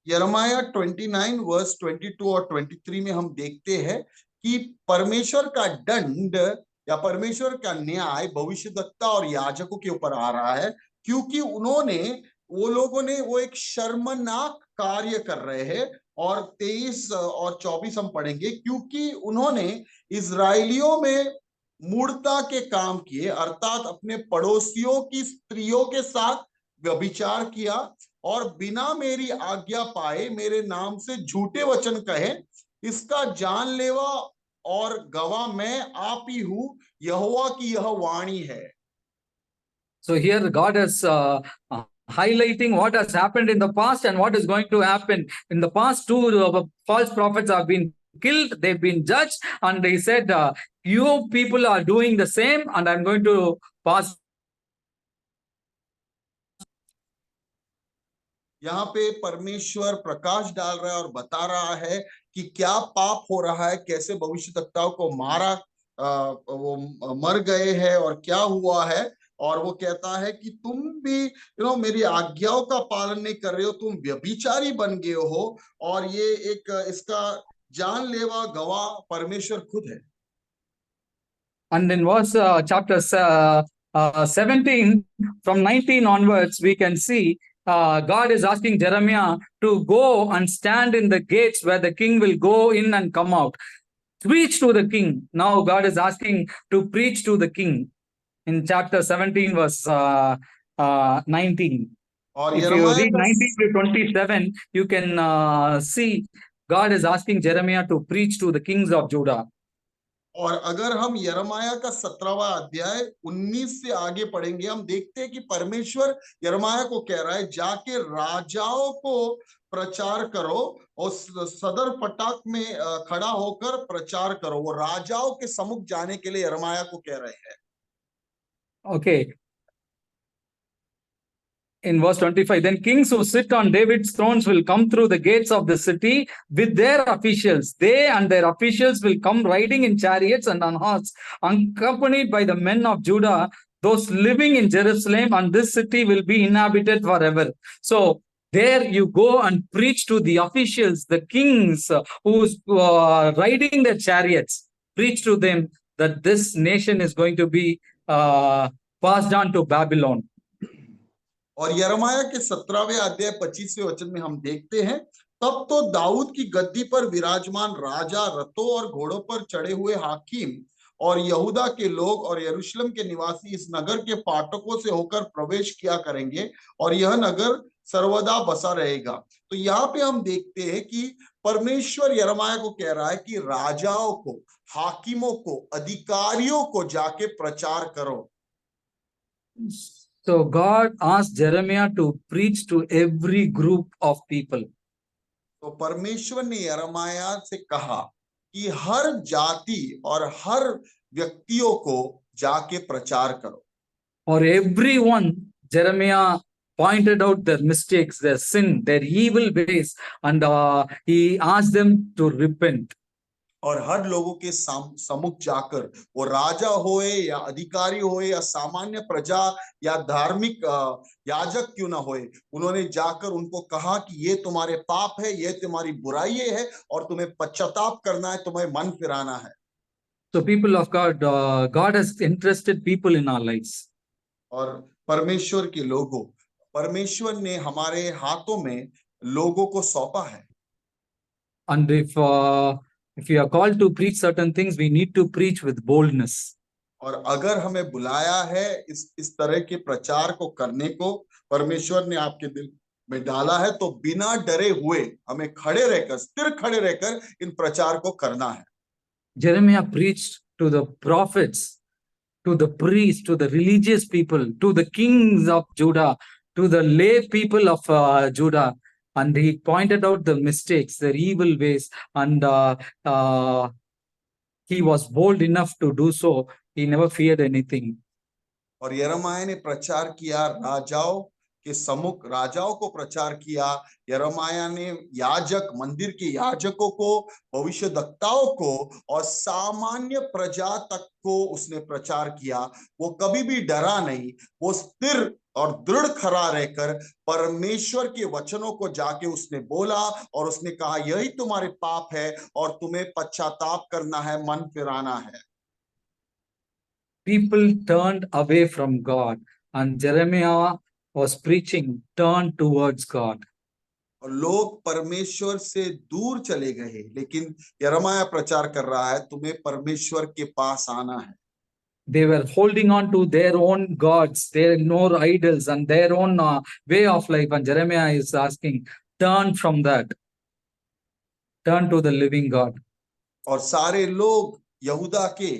यिर्मयाह 29 verse 22 और 23 में हम देखते हैं कि परमेश्वर का दंड या परमेश्वर का न्याय भविष्यद्वक्ता और याजकों के ऊपर आ रहा है, क्योंकि वो लोगों ने वो एक शर्मनाक कार्य कर रहे हैं। और 23 और 24 हम पढ़ेंगे, क्योंकि उन्होंने इजरायलियों में मूढ़ता के काम किए, अर्थात अपने पड़ोसियों की स्त्रियों के साथ व्यभिचार किया, और बिना मेरी आज्ञा पाए मेरे नाम से झूठे वचन कहे। इसका जानलेवा और गवाह मैं आप ही हूं, यहोवा की यह वाणी है। So here God is highlighting what has happened in the past and what is going to happen. In the past, two false prophets have been killed, they've been judged, and he said, you people are doing the same, and I'm going to pass. यहाँ पे परमेश्वर प्रकाश डाल रहा है और बता रहा है कि क्या पाप हो रहा है, कैसे भविष्यद्वक्ताओं को मारा, वो मर गए हैं और क्या हुआ है। और वो कहता है कि तुम भी मेरी आज्ञाओं का पालन नहीं कर रहे हो, तुम व्यभिचारी बन गए हो, और ये इसका जानलेवा गवाह परमेश्वर खुद है। And in verse chapter 17, from 19 onwards, we can see God is asking Jeremiah to go and stand in the gates where the king will go in and come out. Preach to the king. Now God is asking to preach to the king in chapter 17, verse 19. और If you read 19 to 27, you can see God is asking Jeremiah to preach to the kings of Judah. और अगर हम यिर्मयाह का 17वां अध्याय 19 से आगे पढ़ेंगे, हम देखते हैं कि परमेश्वर यिर्मयाह को कह रहा है, जाके राजाओं को प्रचार करो और सदर फटाक में खड़ा होकर प्रचार करो। वो राजाओं के सम्मुख जाने के लिए यिर्मयाह को कह रहे हैं। Okay. In verse 25, then kings who sit on David's thrones will come through the gates of the city with their officials. They and their officials will come riding in chariots and on horse, accompanied by the men of Judah, those living in Jerusalem, and this city will be inhabited forever. So there you go and preach to the officials, the kings who's riding their chariots. Preach to them that this nation is going to be passed on to Babylon. और यिर्मयाह के 17वें अध्याय 25वें वचन में हम देखते हैं, तब तो दाऊद की गद्दी पर विराजमान राजा, रथों और घोड़ों पर चढ़े हुए हाकिम और यहूदा के लोग और यरूशलेम के निवासी इस नगर के फाटकों से होकर प्रवेश किया करेंगे, और यह नगर सर्वदा बसा रहेगा। तो यहाँ पे हम देखते हैं कि परमेश्वर यिर्मयाह को कह रहा है कि राजाओं को, हाकिमों को, अधिकारियों को जाके प्रचार करो। So God asked Jeremiah to preach to every group of people. तो परमेश्वर ने यिर्मयाह से कहा कि हर जाति और हर व्यक्तियों को जाके प्रचार करो। For everyone, Jeremiah pointed out their mistakes, their sin, their evil ways, and he asked them to repent. और हर लोगों के सम्मुख जाकर, वो राजा होए या अधिकारी होए या सामान्य प्रजा या धार्मिक याजक क्यों ना होए, उन्होंने जाकर उनको कहा कि ये तुम्हारे पाप है, ये तुम्हारी बुराई है और तुम्हें पश्चाताप करना है, तुम्हें मन फिराना है। So people of God, God has entrusted people in our lives. और परमेश्वर के लोगों, परमेश्वर ने हमारे हाथों में लोगों को सौंपा है। And if we are called to preach certain things, we need to preach with boldness. और अगर हमें बुलाया है इस तरह के प्रचार को करने को, परमेश्वर ने आपके दिल में डाला है, तो बिना डरे हुए हमें खड़े रहकर, स्थिर खड़े रहकर इन प्रचार को करना है। Jeremiah preached to the prophets, to the priests, to the religious people, to the kings of Judah, to the lay people of Judah, and he pointed out the mistakes, their evil ways, and he was bold enough to do so. He never feared anything. और यिर्मयाह ने प्रचार किया, राजाओं के सम्मुख राजाओं को प्रचार किया। यिर्मयाह ने याजक, मंदिर के याजकों को, भविष्यद्वक्ताओं को और सामान्य प्रजा तक को उसने प्रचार किया। वो कभी भी डरा नहीं, वो स्थिर और दृढ़ खड़ा रहकर परमेश्वर के वचनों को जाके उसने बोला और उसने कहा, यही तुम्हारे पाप है और तुम्हें पश्चाताप करना है, मन फिराना है। People turned away from God, and Jeremiah was preaching, turn towards God. और लोग परमेश्वर से दूर चले गए, लेकिन यिर्मयाह प्रचार कर रहा है, तुम्हें परमेश्वर के पास आना है। They were holding on to their own gods, their own idols, and their own way of life. And Jeremiah is asking, turn from that, turn to the living God. और सारे लोग यहूदा के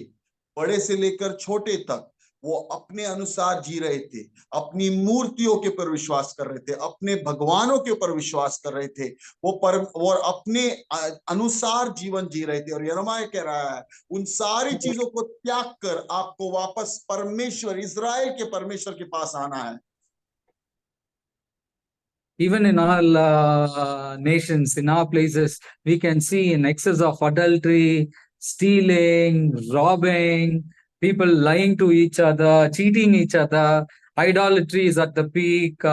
बड़े से लेकर छोटे तक वो अपने अनुसार जी रहे थे, अपनी मूर्तियों के ऊपर विश्वास कर रहे थे, अपने भगवानों के ऊपर विश्वास कर रहे थे, वो अपने अनुसार जीवन जी रहे थे। और यिर्मयाह कह रहा है, उन सारी चीजों को त्याग कर आपको वापस परमेश्वर, इजराइल के परमेश्वर के पास आना है। Even in all nations, in our places, we can see an excess of adultery, stealing, robbing, people lying to each other, cheating each other. Idolatry is at the peak.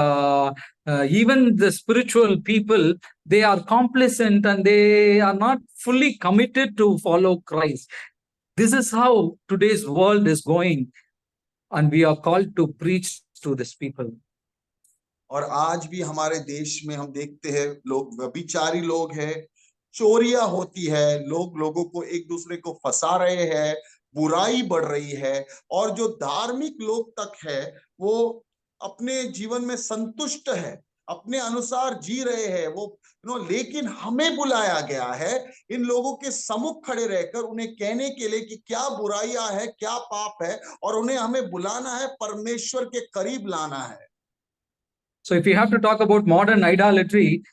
Even the spiritual people, they are complacent and they are not fully committed to follow Christ. This is how today's world is going, and we are called to preach to these people. और आज भी हमारे देश में हम देखते हैं, लोग व्यभिचारी लोग हैं, चोरियां होती है, लोग लोगों को एक दूसरे को फंसा रहे हैं, बुराई बढ़ रही है, और जो धार्मिक लोग तक है वो अपने जीवन में संतुष्ट है, अपने अनुसार जी रहे हैं वो लेकिन हमें बुलाया गया है इन लोगों के सम्मुख खड़े रहकर उन्हें कहने के लिए कि क्या बुराइयां है, क्या पाप है, और उन्हें हमें बुलाना है, परमेश्वर के करीब लाना है। So if we have to talk about modern idolatry,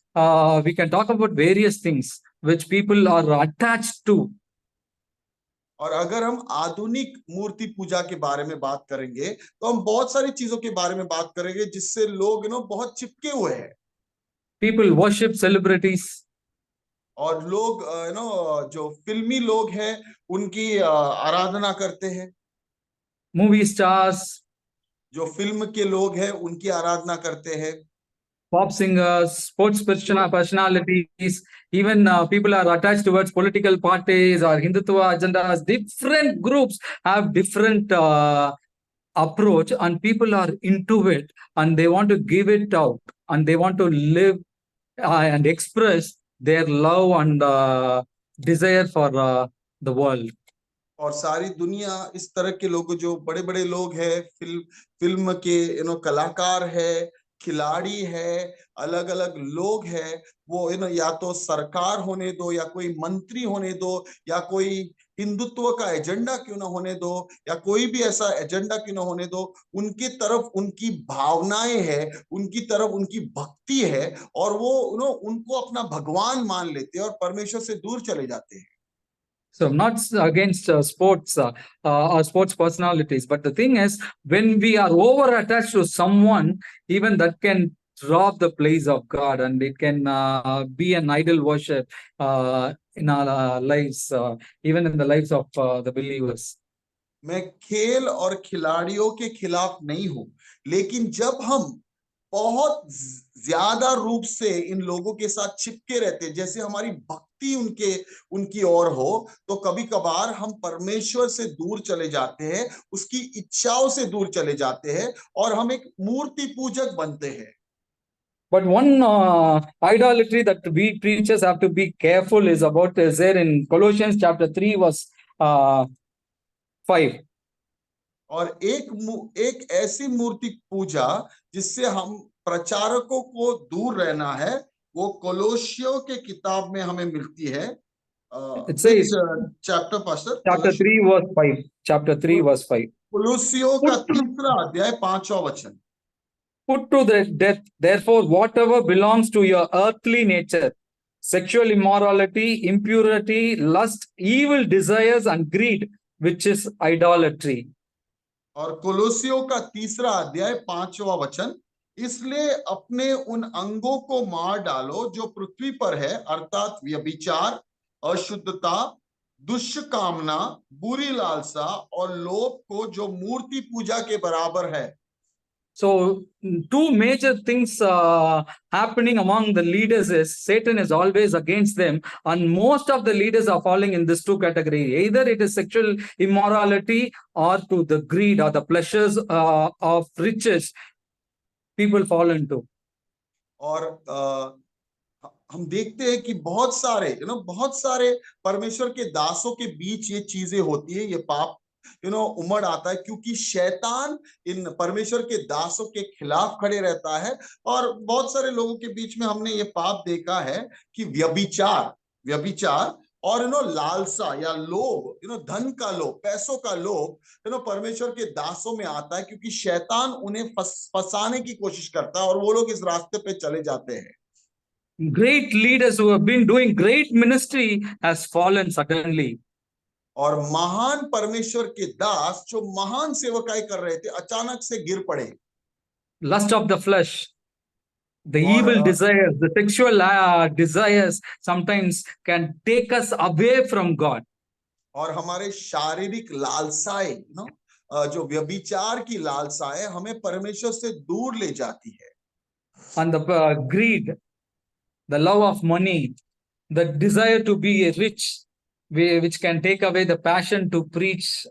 we can talk about various things which people are attached to. और अगर हम आधुनिक मूर्ति पूजा के बारे में बात करेंगे तो हम बहुत सारी चीजों के बारे में बात करेंगे जिससे लोग बहुत चिपके हुए हैं। People worship celebrities. और लोग जो फिल्मी लोग हैं उनकी आराधना करते हैं। Movie stars, जो फिल्म के लोग हैं उनकी आराधना करते हैं। pop singers, sports personalities, even people are attached towards political parties or Hindutva agendas. Different groups have different approach, and people are into it, and they want to give it out, and they want to live and express their love and desire for the world. और सारी दुनिया इस तरह के लोग, जो बड़े बड़े लोग हैं, फिल्म के कलाकार है, खिलाड़ी है, अलग अलग लोग हैं, वो या तो सरकार होने दो, या कोई मंत्री होने दो, या कोई हिंदुत्व का एजेंडा क्यों ना होने दो, या कोई भी ऐसा एजेंडा क्यों ना होने दो, उनकी तरफ उनकी भावनाएं है, उनकी तरफ उनकी भक्ति है, और वो उनको अपना भगवान मान लेते हैं और परमेश्वर से दूर चले जाते हैं। So I'm not against sports or sports personalities, but the thing is, when we are over attached to someone, even that can rob the place of God, and it can be an idol worship in our lives, even in the lives of the believers. मैं खेल और खिलाड़ियों के खिलाफ नहीं हूं, लेकिन जब हम बहुत ज्यादा रूप से इन लोगों के साथ चिपके रहते हैं, जैसे हमारी भक्ति उनकी ओर हो, तो कभी कभार हम परमेश्वर से दूर चले जाते हैं, उसकी इच्छाओं से दूर चले जाते हैं और हम एक मूर्ति पूजक बनते हैं. But one idolatry that we preachers have to be careful is there in Colossians chapter 3 verse 5. और एक ऐसी मूर्ति पूजा जिससे हम प्रचारकों को दूर रहना है, वो कोलोसियों के किताब में हमें मिलती है. It says, chapter pastor chapter 3 verse 5. Chapter 3 verse 5. कोलोसियों का 3 अध्याय 5वां वचन. Put to the death, therefore, whatever belongs to your earthly nature, sexual immorality, impurity, lust, evil desires, and greed, which is idolatry. और कोलोसियों का 3 अध्याय 5वां वचन. इसलिए अपने उन अंगों को मार डालो जो पृथ्वी पर है, अर्थात व्यभिचार, अशुद्धता, दुष्कामना, बुरी लालसा और लोभ को, जो मूर्ति पूजा के बराबर है. So, two major things happening among the leaders is Satan is always against them, and most of the leaders are falling in this two categories. Either it is sexual immorality or to the greed or the pleasures of riches people fall into. और हम देखते हैं कि बहुत सारे परमेश्वर के दासों के बीच ये चीजें होती है, ये पाप उमड़ आता है, क्योंकि शैतान इन परमेश्वर के दासों के खिलाफ खड़े रहता है. और बहुत सारे लोगों के बीच में हमने ये पाप देखा है कि व्यभिचार और लालसा या लोभ, धन का लोभ, पैसों का लोभ परमेश्वर के दासों में आता है, क्योंकि शैतान उन्हें फंसाने की कोशिश करता है और वो लोग इस रास्ते पे चले जाते हैं. Great leaders who have been doing great ministry has fallen suddenly. और महान परमेश्वर के दास जो महान सेवकाई कर रहे थे, अचानक से गिर पड़े. Lust of the flesh, the evil desires, the sexual desires sometimes can take us away from God. और हमारे शारीरिक लालसाएं, जो व्यभिचार की लालसाएं हमें परमेश्वर से दूर ले जाती है. And the greed, the love of money, the desire to be rich, which can take away the passion to preach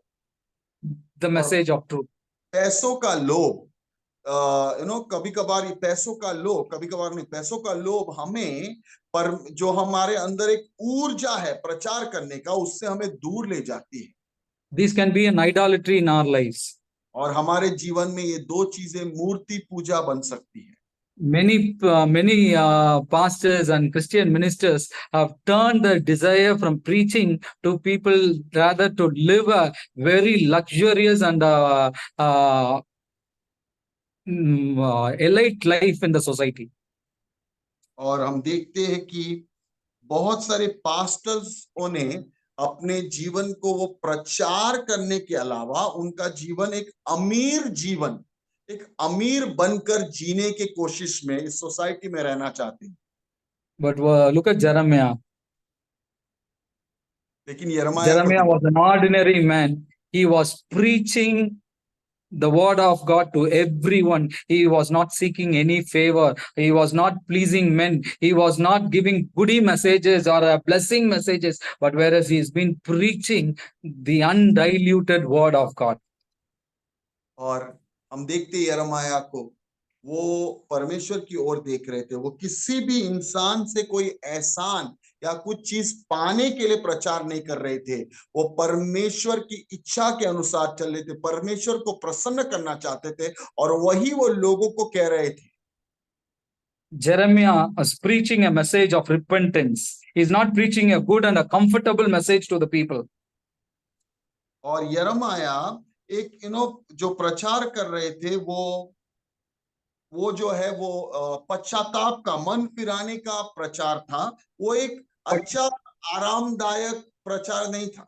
the message of truth. पैसों का लोभ, कभी कभार नहीं, पैसों का लोभ हमें पर जो हमारे अंदर एक ऊर्जा है प्रचार करने का, उससे हमें दूर ले जाती है. This can be an idolatry in our lives. और हमारे जीवन में ये दो चीजें मूर्ति पूजा बन सकती है. Many pastors and Christian ministers have turned their desire from preaching to people rather to live a very luxurious and elite life in the society. और हम देखते हैं कि बहुत सारे पास्टर्स ने अपने जीवन को वो प्रचार करने के अलावा उनका जीवन एक अमीर बनकर जीने के कोशिश में इस सोसाइटी में रहना चाहते हैं. But look at Jeremiah. लेकिन Jeremiah was an ordinary man. He was preaching the word of God to everyone. He was not seeking any favor. He was not pleasing men. He was not giving goody messages or blessing messages, but whereas he's been preaching the undiluted word of God. और हम देखते यिर्मयाह को, वो परमेश्वर की ओर देख रहे थे. वो किसी भी इंसान से कोई एहसान या कुछ चीज पाने के लिए प्रचार नहीं कर रहे थे. वो परमेश्वर की इच्छा के अनुसार चल रहे थे, परमेश्वर को प्रसन्न करना चाहते थे, और वही वो लोगों को कह रहे थे. Jeremiah was preaching a message of repentance. He's not preaching a good and a comfortable message to the people. और यिर्मयाह एक जो प्रचार कर रहे थे, वो जो है वो पश्चाताप का, मन फिराने का प्रचार था. वो एक अच्छा आरामदायक प्रचार नहीं था।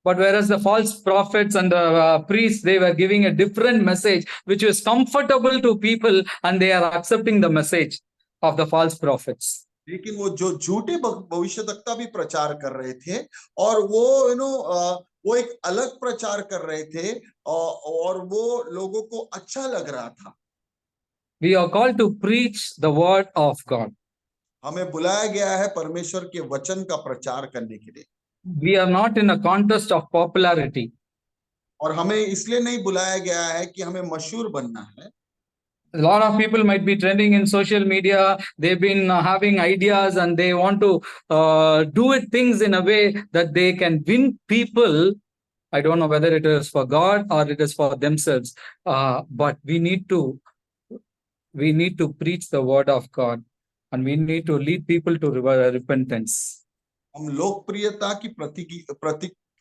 But whereas the false prophets and the priests, they were giving a different message, which was comfortable to people, and they are accepting the message of the false prophets. लेकिन वो जो झूठे भविष्यवक्ता भी प्रचार कर रहे थे, और वो वो एक अलग प्रचार कर रहे थे, और वो लोगों को अच्छा लग रहा था। We are called to preach the word of God. हमें बुलाया गया है परमेश्वर के वचन का प्रचार करने के लिए, We are not in a contest of popularity. और हमें इसलिए नहीं बुलाया गया है कि हमें मशहूर बनना है। A lot of people might be trending in social media. They've been having ideas, and they want to do it things in a way that they can win people. I don't know whether it is for God or it is for themselves, but we need to preach the word of God, and we need to lead people to repentance. हम लोकप्रियता की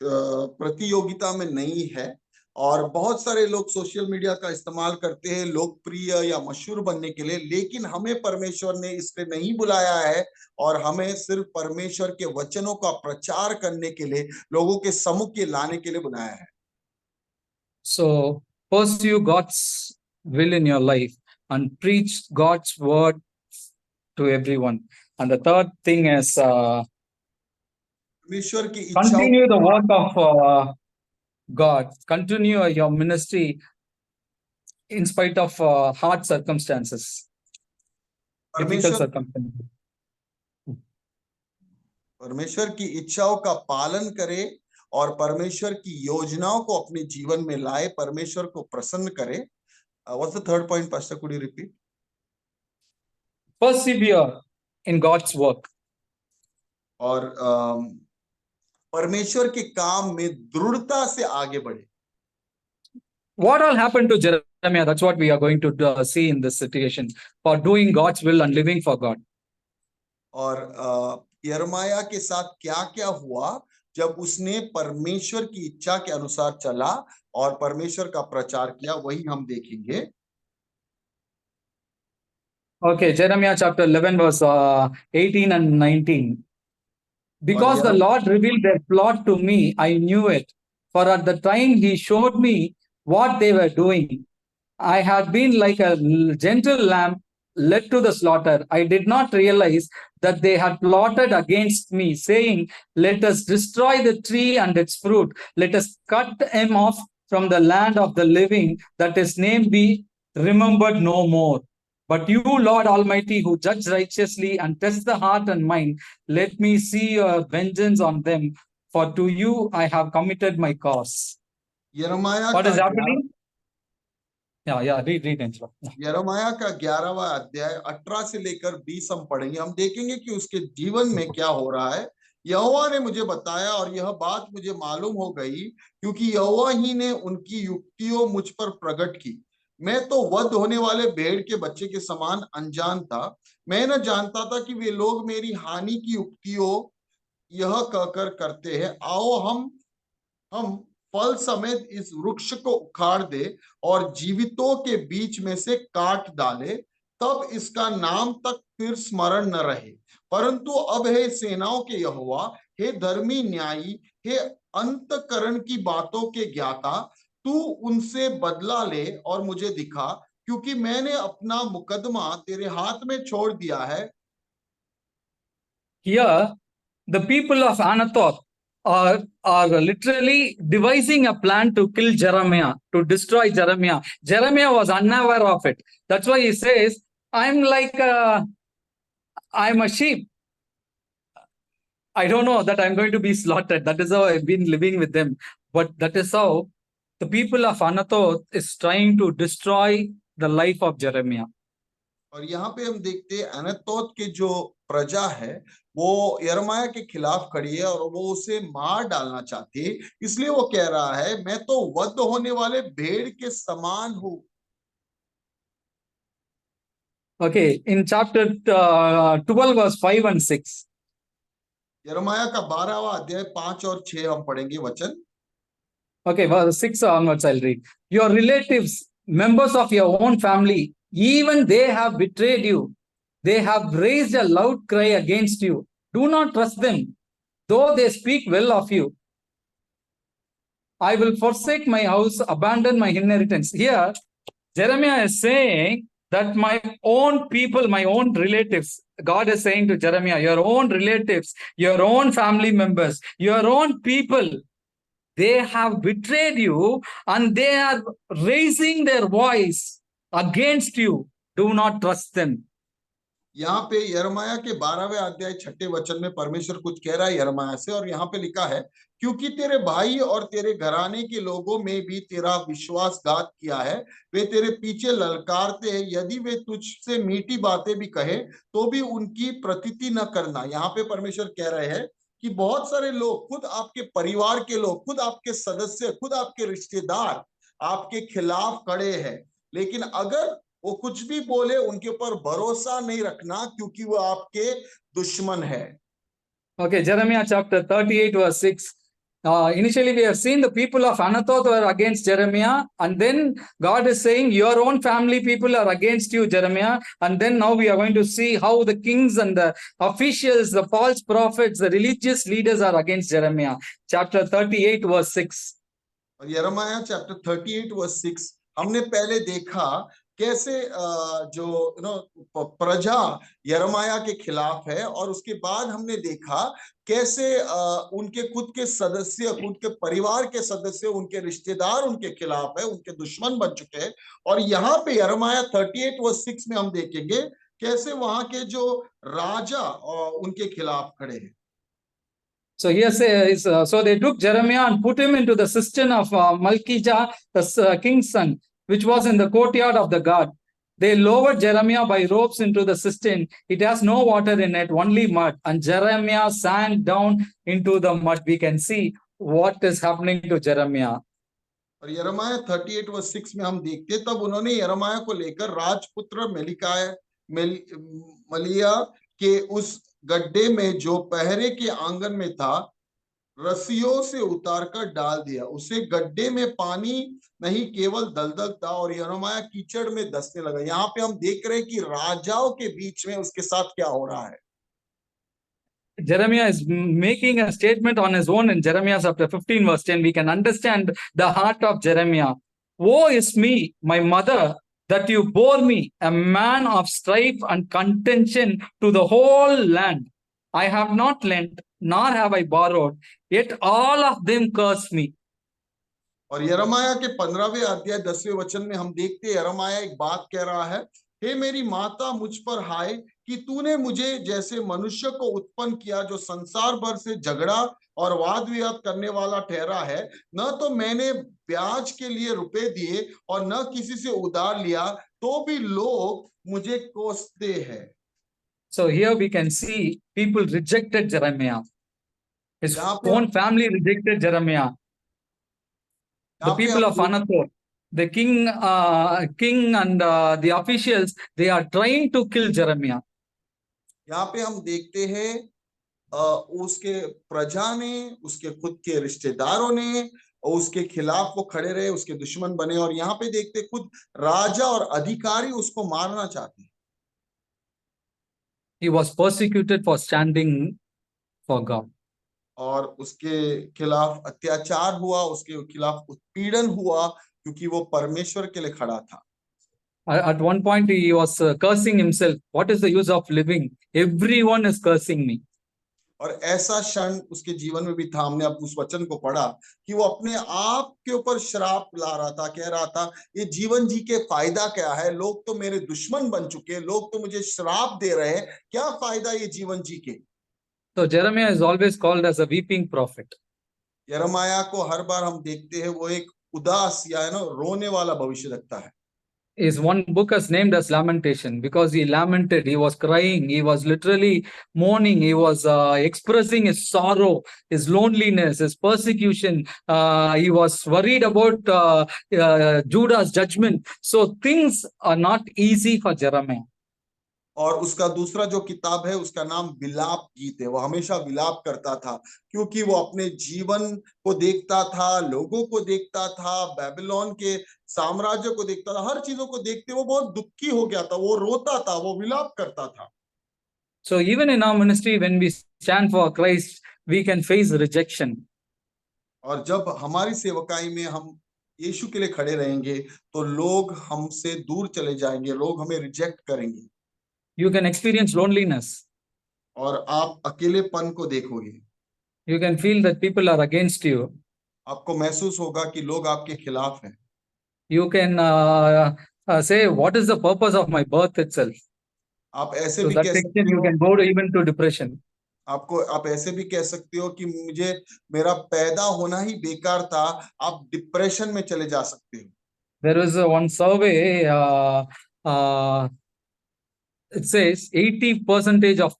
प्रतियोगिता में नहीं है, और बहुत सारे लोग सोशल मीडिया का इस्तेमाल करते हैं लोकप्रिय या मशहूर बनने के लिए, लेकिन हमें परमेश्वर ने इसलिए नहीं बुलाया है, और हमें सिर्फ परमेश्वर के वचनों का प्रचार करने के लिए, लोगों के सम्मुख के लाने के लिए बुलाया है। So pursue God's will in your life and preach God's word to everyone. And the third thing is परमेश्वर की इच्छा, continue the work of God. Continue your ministry in spite of hard circumstances, difficult circumstances. परमेश्वर की इच्छाओं का पालन करे, और परमेश्वर की योजनाओं को अपने जीवन में लाए, परमेश्वर को प्रसन्न करे। What's the third point, Pastor? Could you repeat? Persevere in God's work. और परमेश्वर के काम में दृढ़ता से आगे बढ़े। What all happened to Jeremiah? That's what we are going to see in this situation, for doing God's will and living for God. और यिर्मयाह के साथ क्या क्या हुआ जब उसने परमेश्वर की इच्छा के अनुसार चला और परमेश्वर का प्रचार किया, वही हम देखेंगे। Okay, Jeremiah chapter 11 verse 18 and 19. Because the Lord revealed their plot to me, I knew it. For at the time he showed me what they were doing, I had been like a gentle lamb led to the slaughter. I did not realize that they had plotted against me, saying, let us destroy the tree and its fruit. Let us cut him off from the land of the living, that his name be remembered no more. But you, Lord Almighty, who judge righteously and test the heart and mind, let me see your vengeance on them, for to you I have committed my cause. What is happening? Read Angela. यिर्मयाह का 11वां अध्याय 18 से लेकर 20 हम पढ़ेंगे। हम देखेंगे कि उसके जीवन में क्या हो रहा है। यहोवा ने मुझे बताया, और यह बात मुझे मालूम हो गई, क्योंकि यहोवा ही ने उनकी युक्तियों मुझ पर प्रकट की। मैं तो वध होने वाले भेड़ के बच्चे के समान अनजान था। मैं न जानता था कि वे लोग मेरी हानि की युक्तियों यह कहकर करते हैं, आओ हम फल समेत इस वृक्ष को उखाड़ दे और जीवितों के बीच में से काट डाले, तब इसका नाम तक फिर स्मरण न रहे। परंतु अब हे सेनाओं के यहोवा, हे धर्मी न्यायी, हे अंतकरण की बातों के ज्ञाता, तू उनसे बदला ले और मुझे दिखा, क्योंकि मैंने अपना मुकदमा तेरे हाथ में छोड़ दिया है। Here, the people of Anathoth are literally devising a plan to kill Jeremiah, to destroy Jeremiah. Jeremiah was unaware of it. That's why he says, I'm a sheep. I don't know that I'm going to be slaughtered. That is how I've been living with them. But that is how the people of Anathoth is trying to destroy the life of Jeremiah. और यहाँ पे हम देखते हैं Anathoth के जो प्रजा है वो यिर्मयाह के खिलाफ खड़ी है, और वो उसे मार डालना चाहती है। इसलिए वो कह रहा है, मैं तो वध होने वाले भेड़ के समान हूँ। Okay, in chapter 12 verse 5 and 6. यिर्मयाह का 12वां अध्याय 5 और 6 हम पढ़ेंगे वचन। Okay, verse 6 onwards I'll read. Your relatives, members of your own family, even they have betrayed you. They have raised a loud cry against you. Do not trust them. though they speak well of you, I will forsake my house, abandon my inheritance. Here, Jeremiah is saying that my own people, my own relatives, God is saying to Jeremiah, your own relatives, your own family members, your own people, they have betrayed you and they are raising their voice against you. Do not trust them. यहाँ पे यिर्मयाह के 12वें अध्याय 6 वचन में परमेश्वर कुछ कह रहा है यिर्मयाह से, और यहाँ पे लिखा है, क्योंकि तेरे भाई और तेरे घराने के लोगों में भी तेरा विश्वासघात किया है, वे तेरे पीछे ललकारते हैं, यदि वे तुझसे मीठी बातें भी कहे तो भी उनकी प्रतीति न करना। यहाँ पे परमेश्वर कह रहे हैं कि बहुत सारे लोग, खुद आपके परिवार के लोग, खुद आपके सदस्य, खुद आपके रिश्तेदार आपके खिलाफ खड़े हैं, लेकिन अगर वो कुछ भी बोले उनके ऊपर भरोसा नहीं रखना, क्योंकि वो आपके दुश्मन है। Okay, Jeremiah chapter 38 verse 6. Initially we have seen the people of Anathoth were against Jeremiah, and then God is saying your own family people are against you, Jeremiah. And then now we are going to see how the kings and the officials, the false prophets, the religious leaders are against Jeremiah. Chapter 38 verse 6. और यिर्मयाह chapter 38 verse 6 हमने पहले देखा कैसे जो प्रजा यिर्मयाह के खिलाफ है, और उसके बाद हमने देखा कैसे उनके खुद के सदस्य, खुद के परिवार के सदस्य, उनके रिश्तेदार उनके खिलाफ है, उनके दुश्मन बन चुके हैं। और यहाँ पे यिर्मयाह 38 वर्स 6 में हम देखेंगे कैसे वहां के जो राजा उनके खिलाफ खड़े हैं। So here says, so they took Jeremiah and put him into the cistern of Malchijah, the king's son, which was in the courtyard of the guard. They lowered Jeremiah by ropes into the cistern. It has no water in it, only mud. And Jeremiah sank down into the mud. We can see what is happening to Jeremiah. और यिर्मयाह 38 verse 6 में हम देखते, तब उन्होंने यिर्मयाह को लेकर राजपुत्र मलिया के उस गड्ढे में जो पहरे के आंगन में था, रस्सियों से उतारकर डाल दिया। उसे गड्ढे में पानी नहीं, केवल दलदल था, और यिर्मयाह कीचड़ में धंसने लगा। यहाँ पे हम देख रहे हैं कि राजाओं के बीच में उसके साथ क्या हो रहा है। Jeremiah is making a statement on his own in Jeremiah chapter 15 verse 10. We can understand the heart of Jeremiah. Woe is me, my mother, that you bore me, a man of strife and contention to the whole land. I have not lent, nor have I borrowed, yet all of them curse me. और यिर्मयाह के 15वें अध्याय 10वें वचन में हम देखते हैं यिर्मयाह एक बात कह रहा है, हे मेरी माता, मुझ पर हाय कि तूने मुझे जैसे मनुष्य को उत्पन्न किया, जो संसार भर से झगड़ा और वाद विवाद करने वाला ठहरा है। न तो मैंने ब्याज के लिए रुपए दिए और न किसी से उधार लिया, तो भी लोग मुझे कोसते हैं। So here we can see people rejected Jeremiah. His own family rejected Jeremiah. The people of Anathoth, the king and the officials, they are trying to kill Jeremiah. यहाँ पे हम देखते हैं उसके प्रजा ने, उसके खुद के रिश्तेदारों ने उसके खिलाफ वो खड़े रहे, उसके दुश्मन बने, और यहाँ पे देखते खुद राजा और अधिकारी उसको मारना चाहते हैं। He was persecuted for standing for God. और उसके खिलाफ अत्याचार हुआ, उसके खिलाफ उत्पीड़न हुआ, क्योंकि वो परमेश्वर के लिए खड़ा था। At one point he was cursing himself. What is the use of living? Everyone is cursing me. और ऐसा क्षण उसके जीवन में भी था। हमने अब उस वचन को पढ़ा कि वो अपने आप के ऊपर श्राप ला रहा था, कह रहा था ये जीवन जी के फायदा क्या है, लोग तो मेरे दुश्मन बन चुके हैं, लोग तो मुझे श्राप दे रहे हैं, क्या फायदा ये जीवन जी के। So Jeremiah is always called as a weeping prophet. यिर्मयाह को हर बार हम देखते हैं वो एक उदास या रोने वाला भविष्य रखता है। His one book is named as Lamentation because he lamented, he was crying, he was literally mourning, he was expressing his sorrow, his loneliness, his persecution. He was worried about Judah's judgment. So things are not easy for Jeremiah. और उसका दूसरा जो किताब है उसका नाम विलाप गीत है। वो हमेशा विलाप करता था क्योंकि वो अपने जीवन को देखता था, लोगों को देखता था, बेबीलोन के साम्राज्य को देखता था, हर चीजों को देखते वो बहुत दुखी हो गया था, वो रोता था, वो विलाप करता था। So even in our ministry, when we stand for Christ, we can face rejection. और जब हमारी सेवकाई में हम यीशु के लिए खड़े रहेंगे तो लोग हमसे दूर चले जाएंगे, लोग हमें रिजेक्ट करेंगे You can experience loneliness. और आप अकेलेपन को देखोगे। You can feel that people are against you. आपको महसूस होगा कि लोग आपके खिलाफ हैं। You can say, what is the purpose of my birth itself? आप ऐसे To भी that कह extent, सकते you हो, can go even to depression. आप ऐसे भी कह सकते हो कि मुझे मेरा पैदा होना ही बेकार था, आप डिप्रेशन में चले जा सकते हो। There is one survey, it says 80% of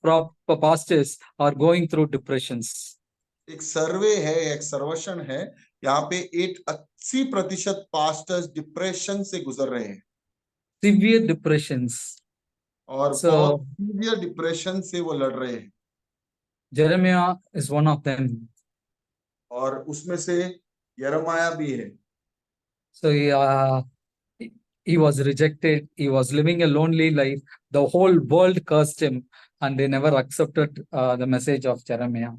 pastors are going through depressions. एक सर्वे है, एक सर्वेक्षण है, यहाँ पे 80% पास्टर्स डिप्रेशन से गुजर रहे हैं Severe depressions. और So, बहुत सीवियर डिप्रेशन से वो लड़ रहे हैं Jeremiah is one of them. और उसमें से यिर्मयाह भी है। So he was rejected. He was living a lonely life. The whole world cursed him, and they never accepted the message of Jeremiah.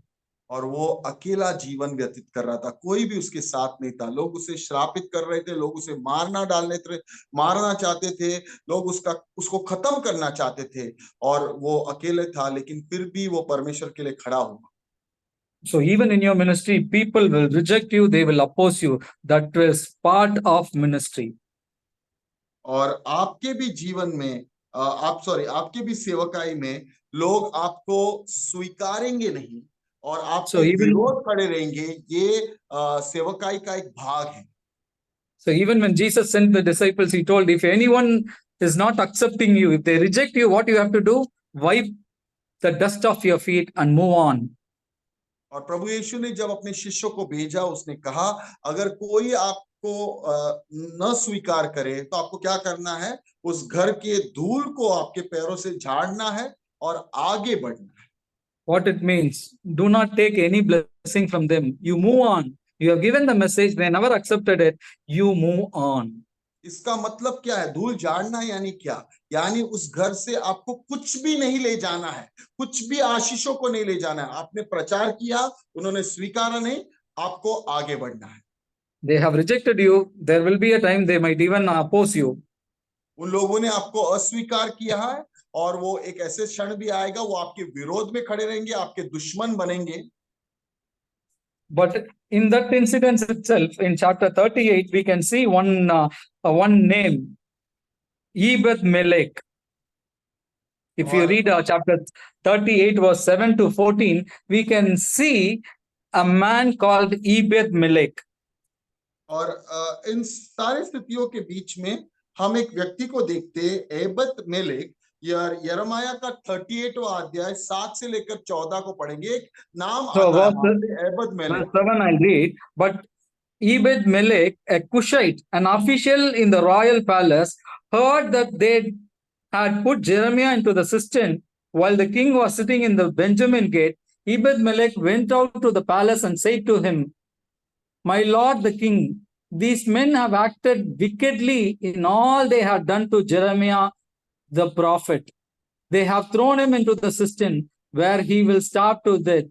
और वो अकेला जीवन व्यतीत कर रहा था, कोई भी उसके साथ नहीं था। लोग उसे श्रापित कर रहे थे, लोग उसे मारना चाहते थे, लोग उसको खत्म करना चाहते थे और वो अकेले था, लेकिन फिर भी वो परमेश्वर के लिए खड़ा हुआ। So even in your ministry, people will reject you, they will oppose you. That is part of ministry. और आपके भी जीवन में आपके भी सेवकाई में लोग आपको स्वीकारेंगे नहीं और आपके So even विरोध खड़े रहेंगे, ये सेवकाई का एक भाग है। So even when Jesus sent the disciples, he told, if anyone is not accepting you, if they reject you, what you have to do? Wipe the dust off your feet and move on. और प्रभु यीशु ने जब अपने शिष्यों को भेजा, उसने कहा अगर कोई आपको न स्वीकार करे तो आपको क्या करना है? उस घर के धूल को आपके पैरों से झाड़ना है और आगे बढ़ना है। What it means, do not take any blessing from them. You move on. You have given the message, they never accepted it. You move on. इसका मतलब क्या है? धूल झाड़ना यानी क्या? यानी उस घर से आपको कुछ भी नहीं ले जाना है, कुछ भी आशीषों को नहीं ले जाना है। आपने प्रचार किया, उन्होंने स्वीकारा नहीं, आपको आगे बढ़ना है। They have rejected you. There will be a time they might even oppose you. उन लोगों ने आपको अस्वीकार किया है और वो एक ऐसे क्षण भी आएगा, वो आपके विरोध में खड़े रहेंगे, आपके दुश्मन बनेंगे। But in that incident itself, in chapter 38, we can see one name, Ebed-Melech. If you read chapter 38, verse 7 to 14, we can see a man called Ebed-Melech. और इन सारी स्थितियों के बीच में हम एक व्यक्ति को देखते हैं, एबेद-मेलेक। यिर्मयाह का 38वां अध्याय 7 से लेकर 14 को पढ़ेंगे। एक नाम आता है एबेद-मेलेक। Verse 7 I'll read. But Ebed-Melech, a Cushite, an official in the royal palace, heard that they had put Jeremiah into the cistern while the king was sitting in the Benjamin gate. Ebed-Melech went out to the palace and said to him, my lord the king, these men have acted wickedly in all they had done to Jeremiah the prophet. They have thrown him into the cistern where he will starve to death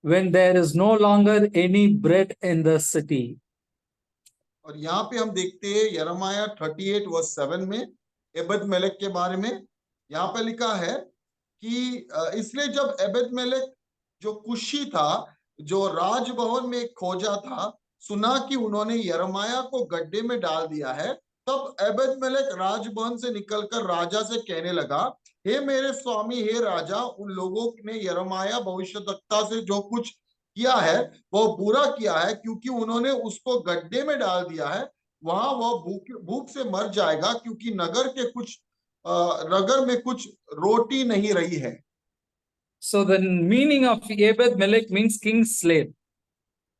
when there is no longer any bread in the city. और यहाँ पे हम देखते हैं यिर्मयाह 38 verse 7 में एबेद-मेलेक के बारे में यहाँ पे लिखा है कि इसलिए जब एबेद-मेलेक जो कुशी था, जो राजभवन में खोजा था, सुना कि उन्होंने यिर्मयाह को गड्ढे में डाल दिया है, तब एबेद-मेलेक राजभवन से निकलकर राजा से कहने लगा, हे मेरे स्वामी, हे राजा, उन लोगों ने यिर्मयाह भविष्यद्वक्ता से जो कुछ किया है वो बुरा किया है, क्योंकि उन्होंने उसको गड्ढे में डाल दिया है। वहां वो भूख से मर जाएगा, क्योंकि नगर में कुछ रोटी नहीं रही है। So the meaning of Ebed-Melech means king's slave.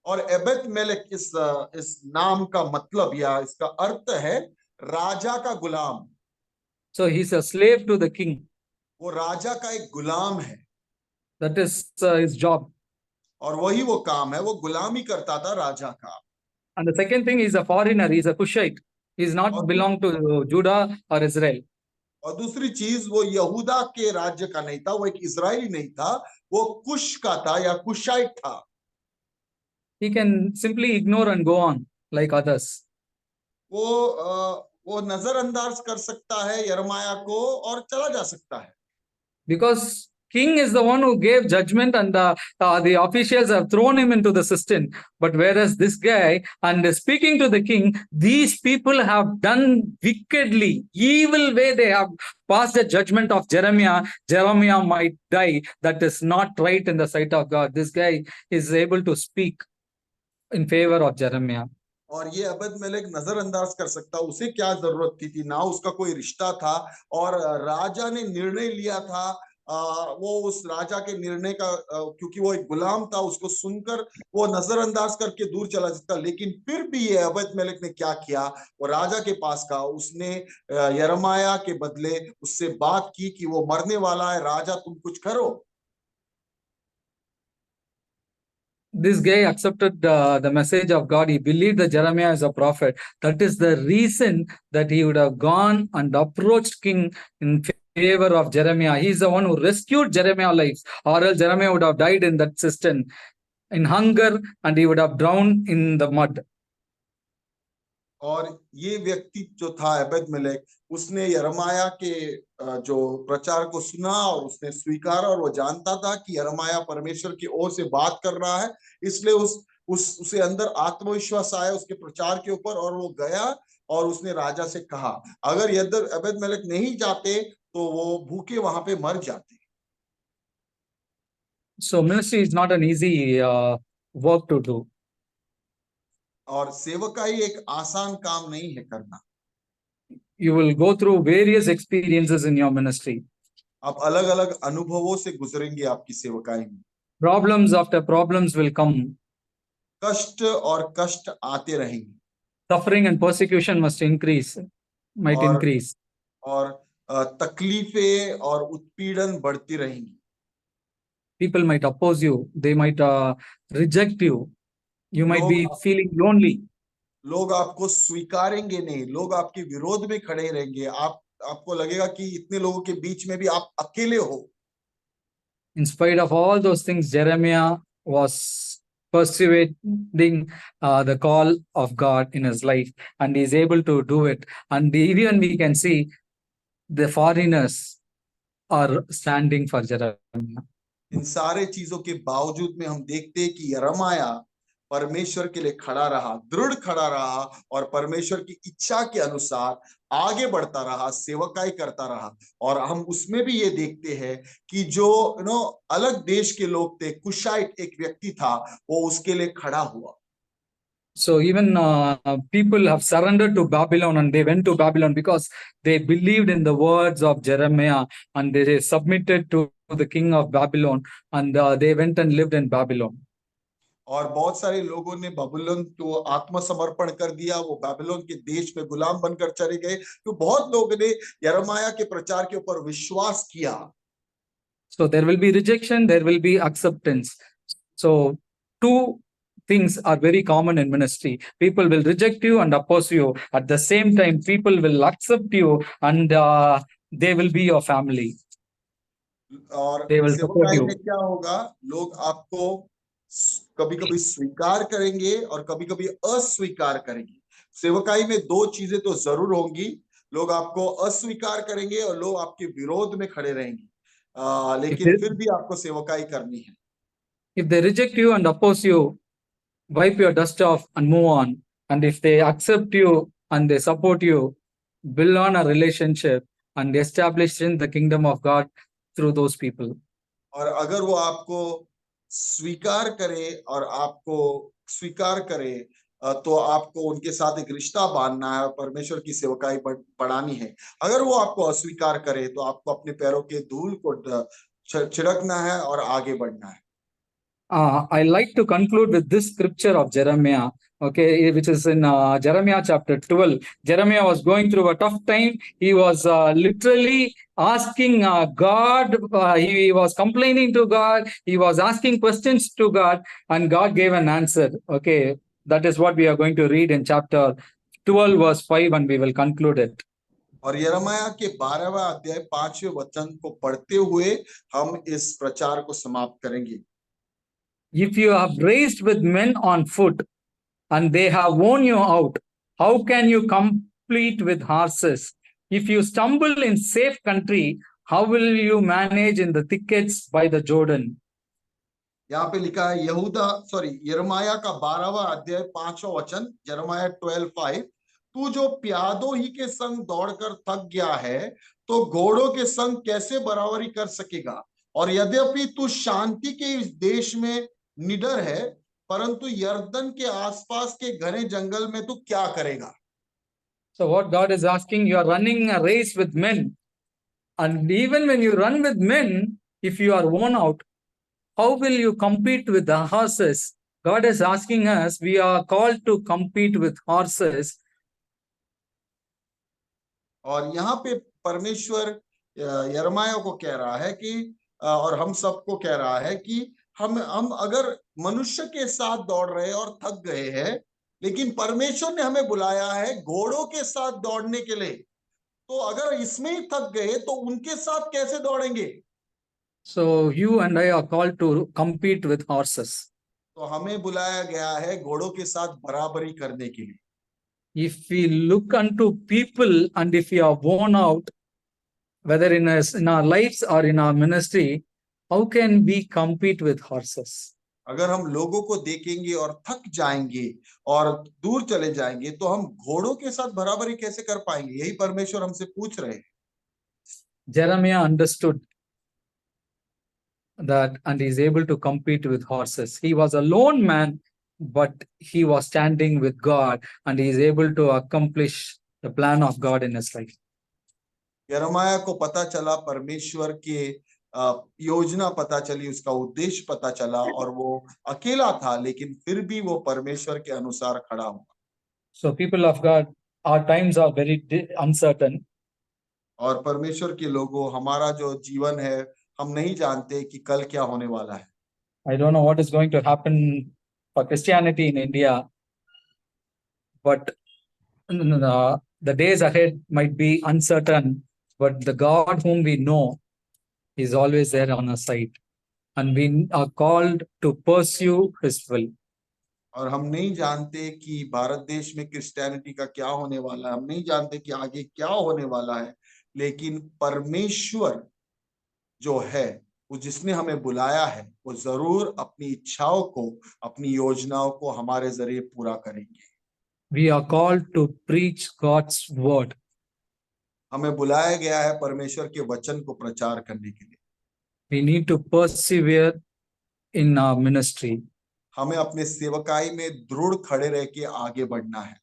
और एबेद-मेलेक इस नाम का मतलब या इसका अर्थ है राजा का गुलाम। So he's a slave to the king. वो राजा का एक गुलाम है। That is his job. और वही वो काम है, वो गुलामी करता था राजा का। And the second thing, he's a foreigner, he's a Cushite. He's not belong to Judah or Israel. और दूसरी चीज, वो यहूदा के राज्य का नहीं था, वो एक इजरायली नहीं था, वो कुश का था या कुशाइट था। He can simply ignore and go on like others. वो नजरअंदाज कर सकता है यिर्मयाह को और चला जा सकता है, Because king is the one who gave judgment, and the officials have thrown him into the cistern. But whereas this guy, and speaking to the king, these people have done wickedly, evil way, they have passed the judgment of Jeremiah. Jeremiah might die. That is not right in the sight of God. This guy is able to speak in favor of Jeremiah. और ये अबेद-मेलेक नजरअंदाज कर सकता, उसे क्या जरूरत थी ना उसका कोई रिश्ता था, और राजा ने निर्णय लिया था, वो उस राजा के निर्णय का, क्योंकि वो एक गुलाम था, उसको सुनकर वो नजरअंदाज करके दूर चला सकता। लेकिन फिर भी ये अबेद-मेलेक ने क्या किया, वो राजा के पास का, उसने यिर्मयाह के बदले उससे बात की कि वो मरने वाला है, राजा तुम कुछ करो। This guy accepted the message of God. He believed that Jeremiah is a prophet. That is the reason that he would have gone and approached king in favor of Jeremiah. He is the one who rescued Jeremiah's life, or else Jeremiah would have died in that cistern in hunger, and he would have drowned in the mud. और ये व्यक्ति जो था अबेद-मेलेक, उसने यिर्मयाह के जो प्रचार को सुना और उसने स्वीकारा, और वो जानता था कि यिर्मयाह परमेश्वर की ओर से बात कर रहा है, इसलिए उसे अंदर आत्मविश्वास आया उसके प्रचार के ऊपर, और वो गया और उसने राजा से कहा, अगर अबेद-मेलेक नहीं जाते तो वो भूखे वहां पे मर जाते। So ministry is not an easy work to do. और सेवकाई एक आसान काम नहीं है करना। You will go through various experiences in your ministry. आप अलग-अलग अनुभवों से गुजरेंगे आपकी सेवकाई में। Problems after problems will come. कष्ट और कष्ट आते रहेंगे। Suffering and persecution might increase. और तकलीफें और उत्पीड़न बढ़ती रहेंगी। People might oppose you. They might reject you. You might be feeling lonely. लोग आपको स्वीकारेंगे नहीं, लोग आपके विरोध में खड़े रहेंगे, आपको लगेगा कि इतने लोगों के बीच में भी आप अकेले हो। In spite of all those things, Jeremiah was persevering the call of God in his life, and he is able to do it. And even we can see the foreigners are standing for Jeremiah. इन सारे चीजों के बावजूद में हम देखते हैं कि यिर्मयाह परमेश्वर के लिए खड़ा रहा, दृढ़ खड़ा रहा, और परमेश्वर की इच्छा के अनुसार आगे बढ़ता रहा, सेवकाई करता रहा। और हम उसमें भी ये देखते हैं कि जो अलग देश के लोग थे, कुशाइट एक व्यक्ति था, वो उसके लिए खड़ा हुआ। So even people have surrendered to Babylon, and they went to Babylon because they believed in the words of Jeremiah, and they submitted to the king of Babylon, and they went and lived in Babylon. और बहुत सारे लोगों ने बाबुलोन को आत्मसमर्पण कर दिया, वो बाबुलोन के देश में गुलाम बनकर चले गए। तो बहुत लोगों ने यिर्मयाह के प्रचार के ऊपर विश्वास किया। So there will be rejection, there will be acceptance. So two things are very common in ministry. People will reject you and oppose you. At the same time, people will accept you, and they will be your family. और They will support सेवकाई you. में क्या होगा, लोग आपको कभी-कभी स्वीकार करेंगे और कभी-कभी अस्वीकार करेंगे। सेवकाई में दो चीजें तो जरूर होंगी, लोग आपको अस्वीकार करेंगे और लोग आपके विरोध में खड़े रहेंगे, लेकिन फिर भी आपको सेवकाई करनी है। If they reject you and oppose you, wipe your dust off and move on. And if they accept you and they support you, build on a relationship and establish in the kingdom of God through those people. और अगर वो आपको स्वीकार करे और आपको स्वीकार करे, तो आपको उनके साथ एक रिश्ता बांधना है, परमेश्वर की सेवकाई बढ़ानी है। अगर वो आपको अस्वीकार करे तो आपको अपने पैरों के धूल को छिड़कना है और आगे बढ़ना है। I like to conclude with this scripture of Jeremiah, okay, which is in Jeremiah chapter 12. Jeremiah was going through a tough time. He was literally asking God, he was complaining to God, he was asking questions to God, and God gave an answer. Okay, that is what we are going to read in chapter 12, verse 5, and we will conclude it. और यिर्मयाह के 12वां अध्याय 5वें वचन को पढ़ते हुए हम इस प्रचार को समाप्त करेंगे। If you have raced with men on foot and they have worn you out, how can you compete with horses? If you stumble in safe country, how will you manage in the thickets by the Jordan? यहाँ पे लिखा है यिर्मयाह का 12वां अध्याय 5वां वचन, यिर्मयाह 12:5, तू जो प्यादों ही के संग दौड़कर थक गया है तो घोड़ों के संग कैसे बराबरी कर सकेगा? और यद्यपि तू शांति के इस देश में निडर है, परंतु यरदन के आसपास के घने जंगल में तू क्या करेगा? So what God is asking, you are running a race with men, and even when you run with men, if you are worn out, how will you compete with the horses? God is asking us, we are called to compete with horses. और यहाँ पे परमेश्वर यिर्मयाह को कह रहा है कि और हम सबको कह रहा है कि हम अगर मनुष्य के साथ दौड़ रहे और थक गए हैं, लेकिन परमेश्वर ने हमें बुलाया है घोड़ों के साथ दौड़ने के लिए, तो अगर इसमें ही थक गए तो उनके साथ कैसे दौड़ेंगे? So you and I are called to compete with horses. तो हमें बुलाया गया है घोड़ों के साथ बराबरी करने के लिए। If we look unto people and if we are worn out, whether in our lives or in our ministry, how can we compete with horses? अगर हम लोगों को देखेंगे और थक जाएंगे और दूर चले जाएंगे तो हम घोड़ों के साथ बराबरी कैसे कर पाएंगे? यही परमेश्वर हमसे पूछ रहे हैं। Jeremiah understood that and is able to compete with horses. He was a lone man, but he was standing with God and he is able to accomplish the plan of God in his life. यिर्मयाह को पता चला, परमेश्वर के योजना पता चली, उसका उद्देश्य पता चला और वो अकेला था, लेकिन फिर भी वो परमेश्वर के अनुसार खड़ा हुआ। So people of God, our times are very uncertain. और परमेश्वर के लोगों, हमारा जो जीवन है, हम नहीं जानते कि कल क्या होने वाला है। I don't know what is going to happen for Christianity in India, but the days ahead might be uncertain. But the God whom we know is always there on our side, and we are called to pursue His will. और हम नहीं जानते कि भारत देश में Christianity का क्या होने वाला है, हम नहीं जानते कि आगे क्या होने वाला है, लेकिन परमेश्वर जो है, वो जिसने हमें बुलाया है, वो जरूर अपनी इच्छाओं को, अपनी योजनाओं को हमारे जरिए पूरा करेंगे। We are called to preach God's word. हमें बुलाया गया है परमेश्वर के वचन को प्रचार करने के लिए। We need to persevere in our ministry. हमें अपने सेवकाई में दृढ़ खड़े रह के आगे बढ़ना है।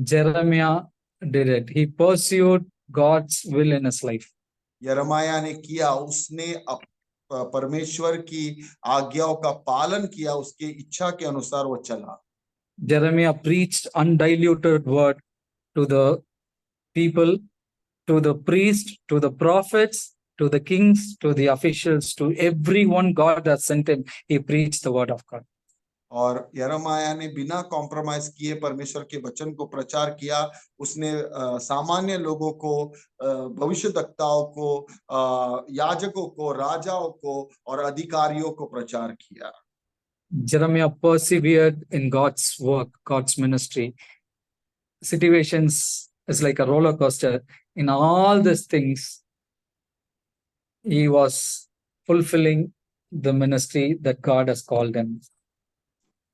Jeremiah did it. He pursued God's will in his life. यिर्मयाह ने किया, उसने परमेश्वर की आज्ञाओं का पालन किया, उसकी इच्छा के अनुसार वो चला। Jeremiah preached undiluted word to the people, to the priests, to the prophets, to the kings, to the officials, to everyone God has sent him. He preached the word of God. और यिर्मयाह ने बिना compromise किए परमेश्वर के वचन को प्रचार किया। उसने सामान्य लोगों को, भविष्यद्वक्ताओं को, याजकों को, राजाओं को और अधिकारियों को प्रचार किया। Jeremiah persevered in God's work, God's ministry. Situations is like a roller coaster. In all these things, he was fulfilling the ministry that God has called him.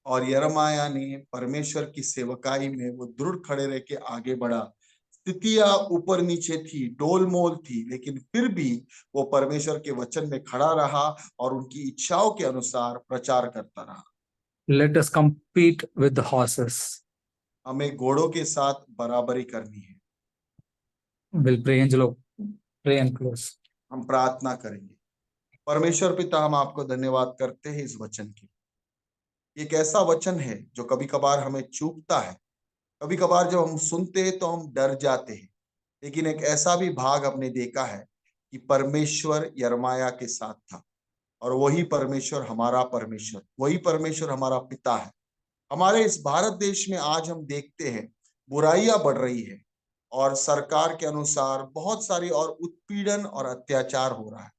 और यिर्मयाह ने परमेश्वर की सेवकाई में वो दृढ़ खड़े रह के आगे बढ़ा। स्थितियां ऊपर नीचे थी, डोलमोल थी, लेकिन फिर भी वो परमेश्वर के वचन में खड़ा रहा और उनकी इच्छाओं के अनुसार प्रचार करता रहा। Let us compete with the horses. हमें घोड़ों के साथ बराबरी करनी है। We'll pray, Angelo. Pray and close. हम प्रार्थना करेंगे। परमेश्वर पिता, हम आपको धन्यवाद करते हैं इस वचन के। एक ऐसा वचन है जो कभी कभार हमें चूकता है, कभी कभार जब हम सुनते हैं तो हम डर जाते हैं, लेकिन एक ऐसा भी भाग हमने देखा है कि परमेश्वर यिर्मयाह के साथ था और वही परमेश्वर हमारा पिता है। हमारे इस भारत देश में आज हम देखते हैं बुराइयां बढ़ रही है और सरकार के अनुसार बहुत सारी और उत्पीड़न और अत्याचार हो रहा है,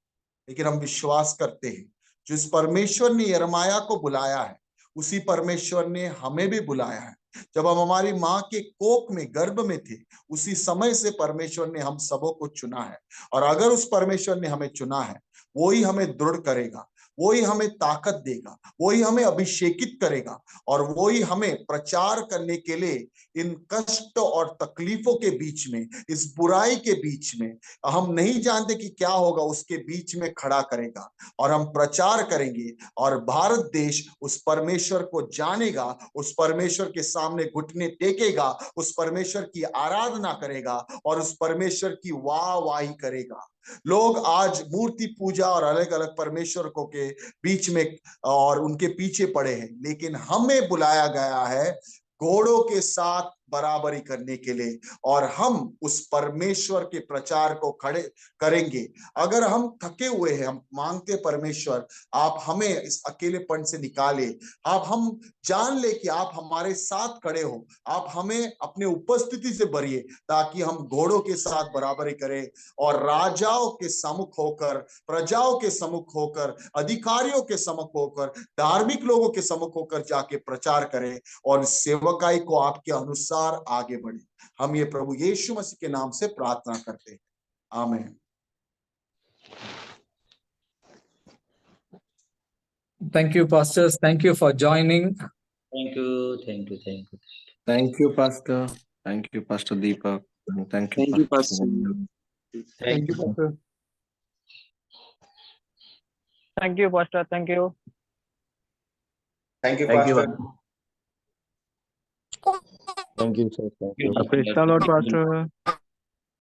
लेकिन हम विश्वास करते हैं जिस परमेश्वर ने यिर्मयाह को बुलाया है उसी परमेश्वर ने हमें भी बुलाया है। जब हम हमारी माँ के कोख में गर्भ में थे उसी समय से परमेश्वर ने हम सबों को चुना है, और अगर उस परमेश्वर ने हमें चुना है वो ही हमें दृढ़ करेगा, वो ही हमें ताकत देगा, वो ही हमें अभिषेकित करेगा, और वो ही हमें प्रचार करने के लिए इन कष्ट और तकलीफों के बीच में, इस बुराई के बीच में, हम नहीं जानते कि क्या होगा, उसके बीच में खड़ा करेगा और हम प्रचार करेंगे। और भारत देश उस परमेश्वर को जानेगा, उस परमेश्वर के सामने घुटने टेकेगा, उस परमेश्वर की आराधना करेगा और उस परमेश्वर की वाहवाही करेगा। लोग आज मूर्ति पूजा और अलग अलग परमेश्वरों के बीच में और उनके पीछे पड़े हैं, लेकिन हमें बुलाया गया है घोड़ों के साथ बराबरी करने के लिए, और हम उस परमेश्वर के प्रचार को खड़े करेंगे। अगर हम थके हुए हैं, हम मांगते परमेश्वर आप हमें इस अकेलेपन से निकाले, आप हम जान ले कि आप हमारे साथ खड़े हो, आप हमें अपने उपस्थिति से भरिए ताकि हम घोड़ों के साथ बराबरी करें और राजाओं के सम्मुख होकर, प्रजाओं के सम्मुख होकर, अधिकारियों के सम्मुख होकर, धार्मिक लोगों के सम्मुख होकर जाके प्रचार करें और सेवकाई को आपके अनुसार आगे बढ़े। हम ये प्रभु यीशु मसीह के नाम से प्रार्थना करते हैं, आमीन। Thank you, pastors. Thank you for joining. Thank you, thank you, thank you. Thank you, Pastor. Thank you, Pastor Deepak. And thank you, Thank you, Pastor. Pastor. Thank you. Pastor. Thank you, Pastor. Thank you. Thank you, Thank you, Pastor. Thank you, sir. Thank you. Thank you. Praise the Lord, Pastor.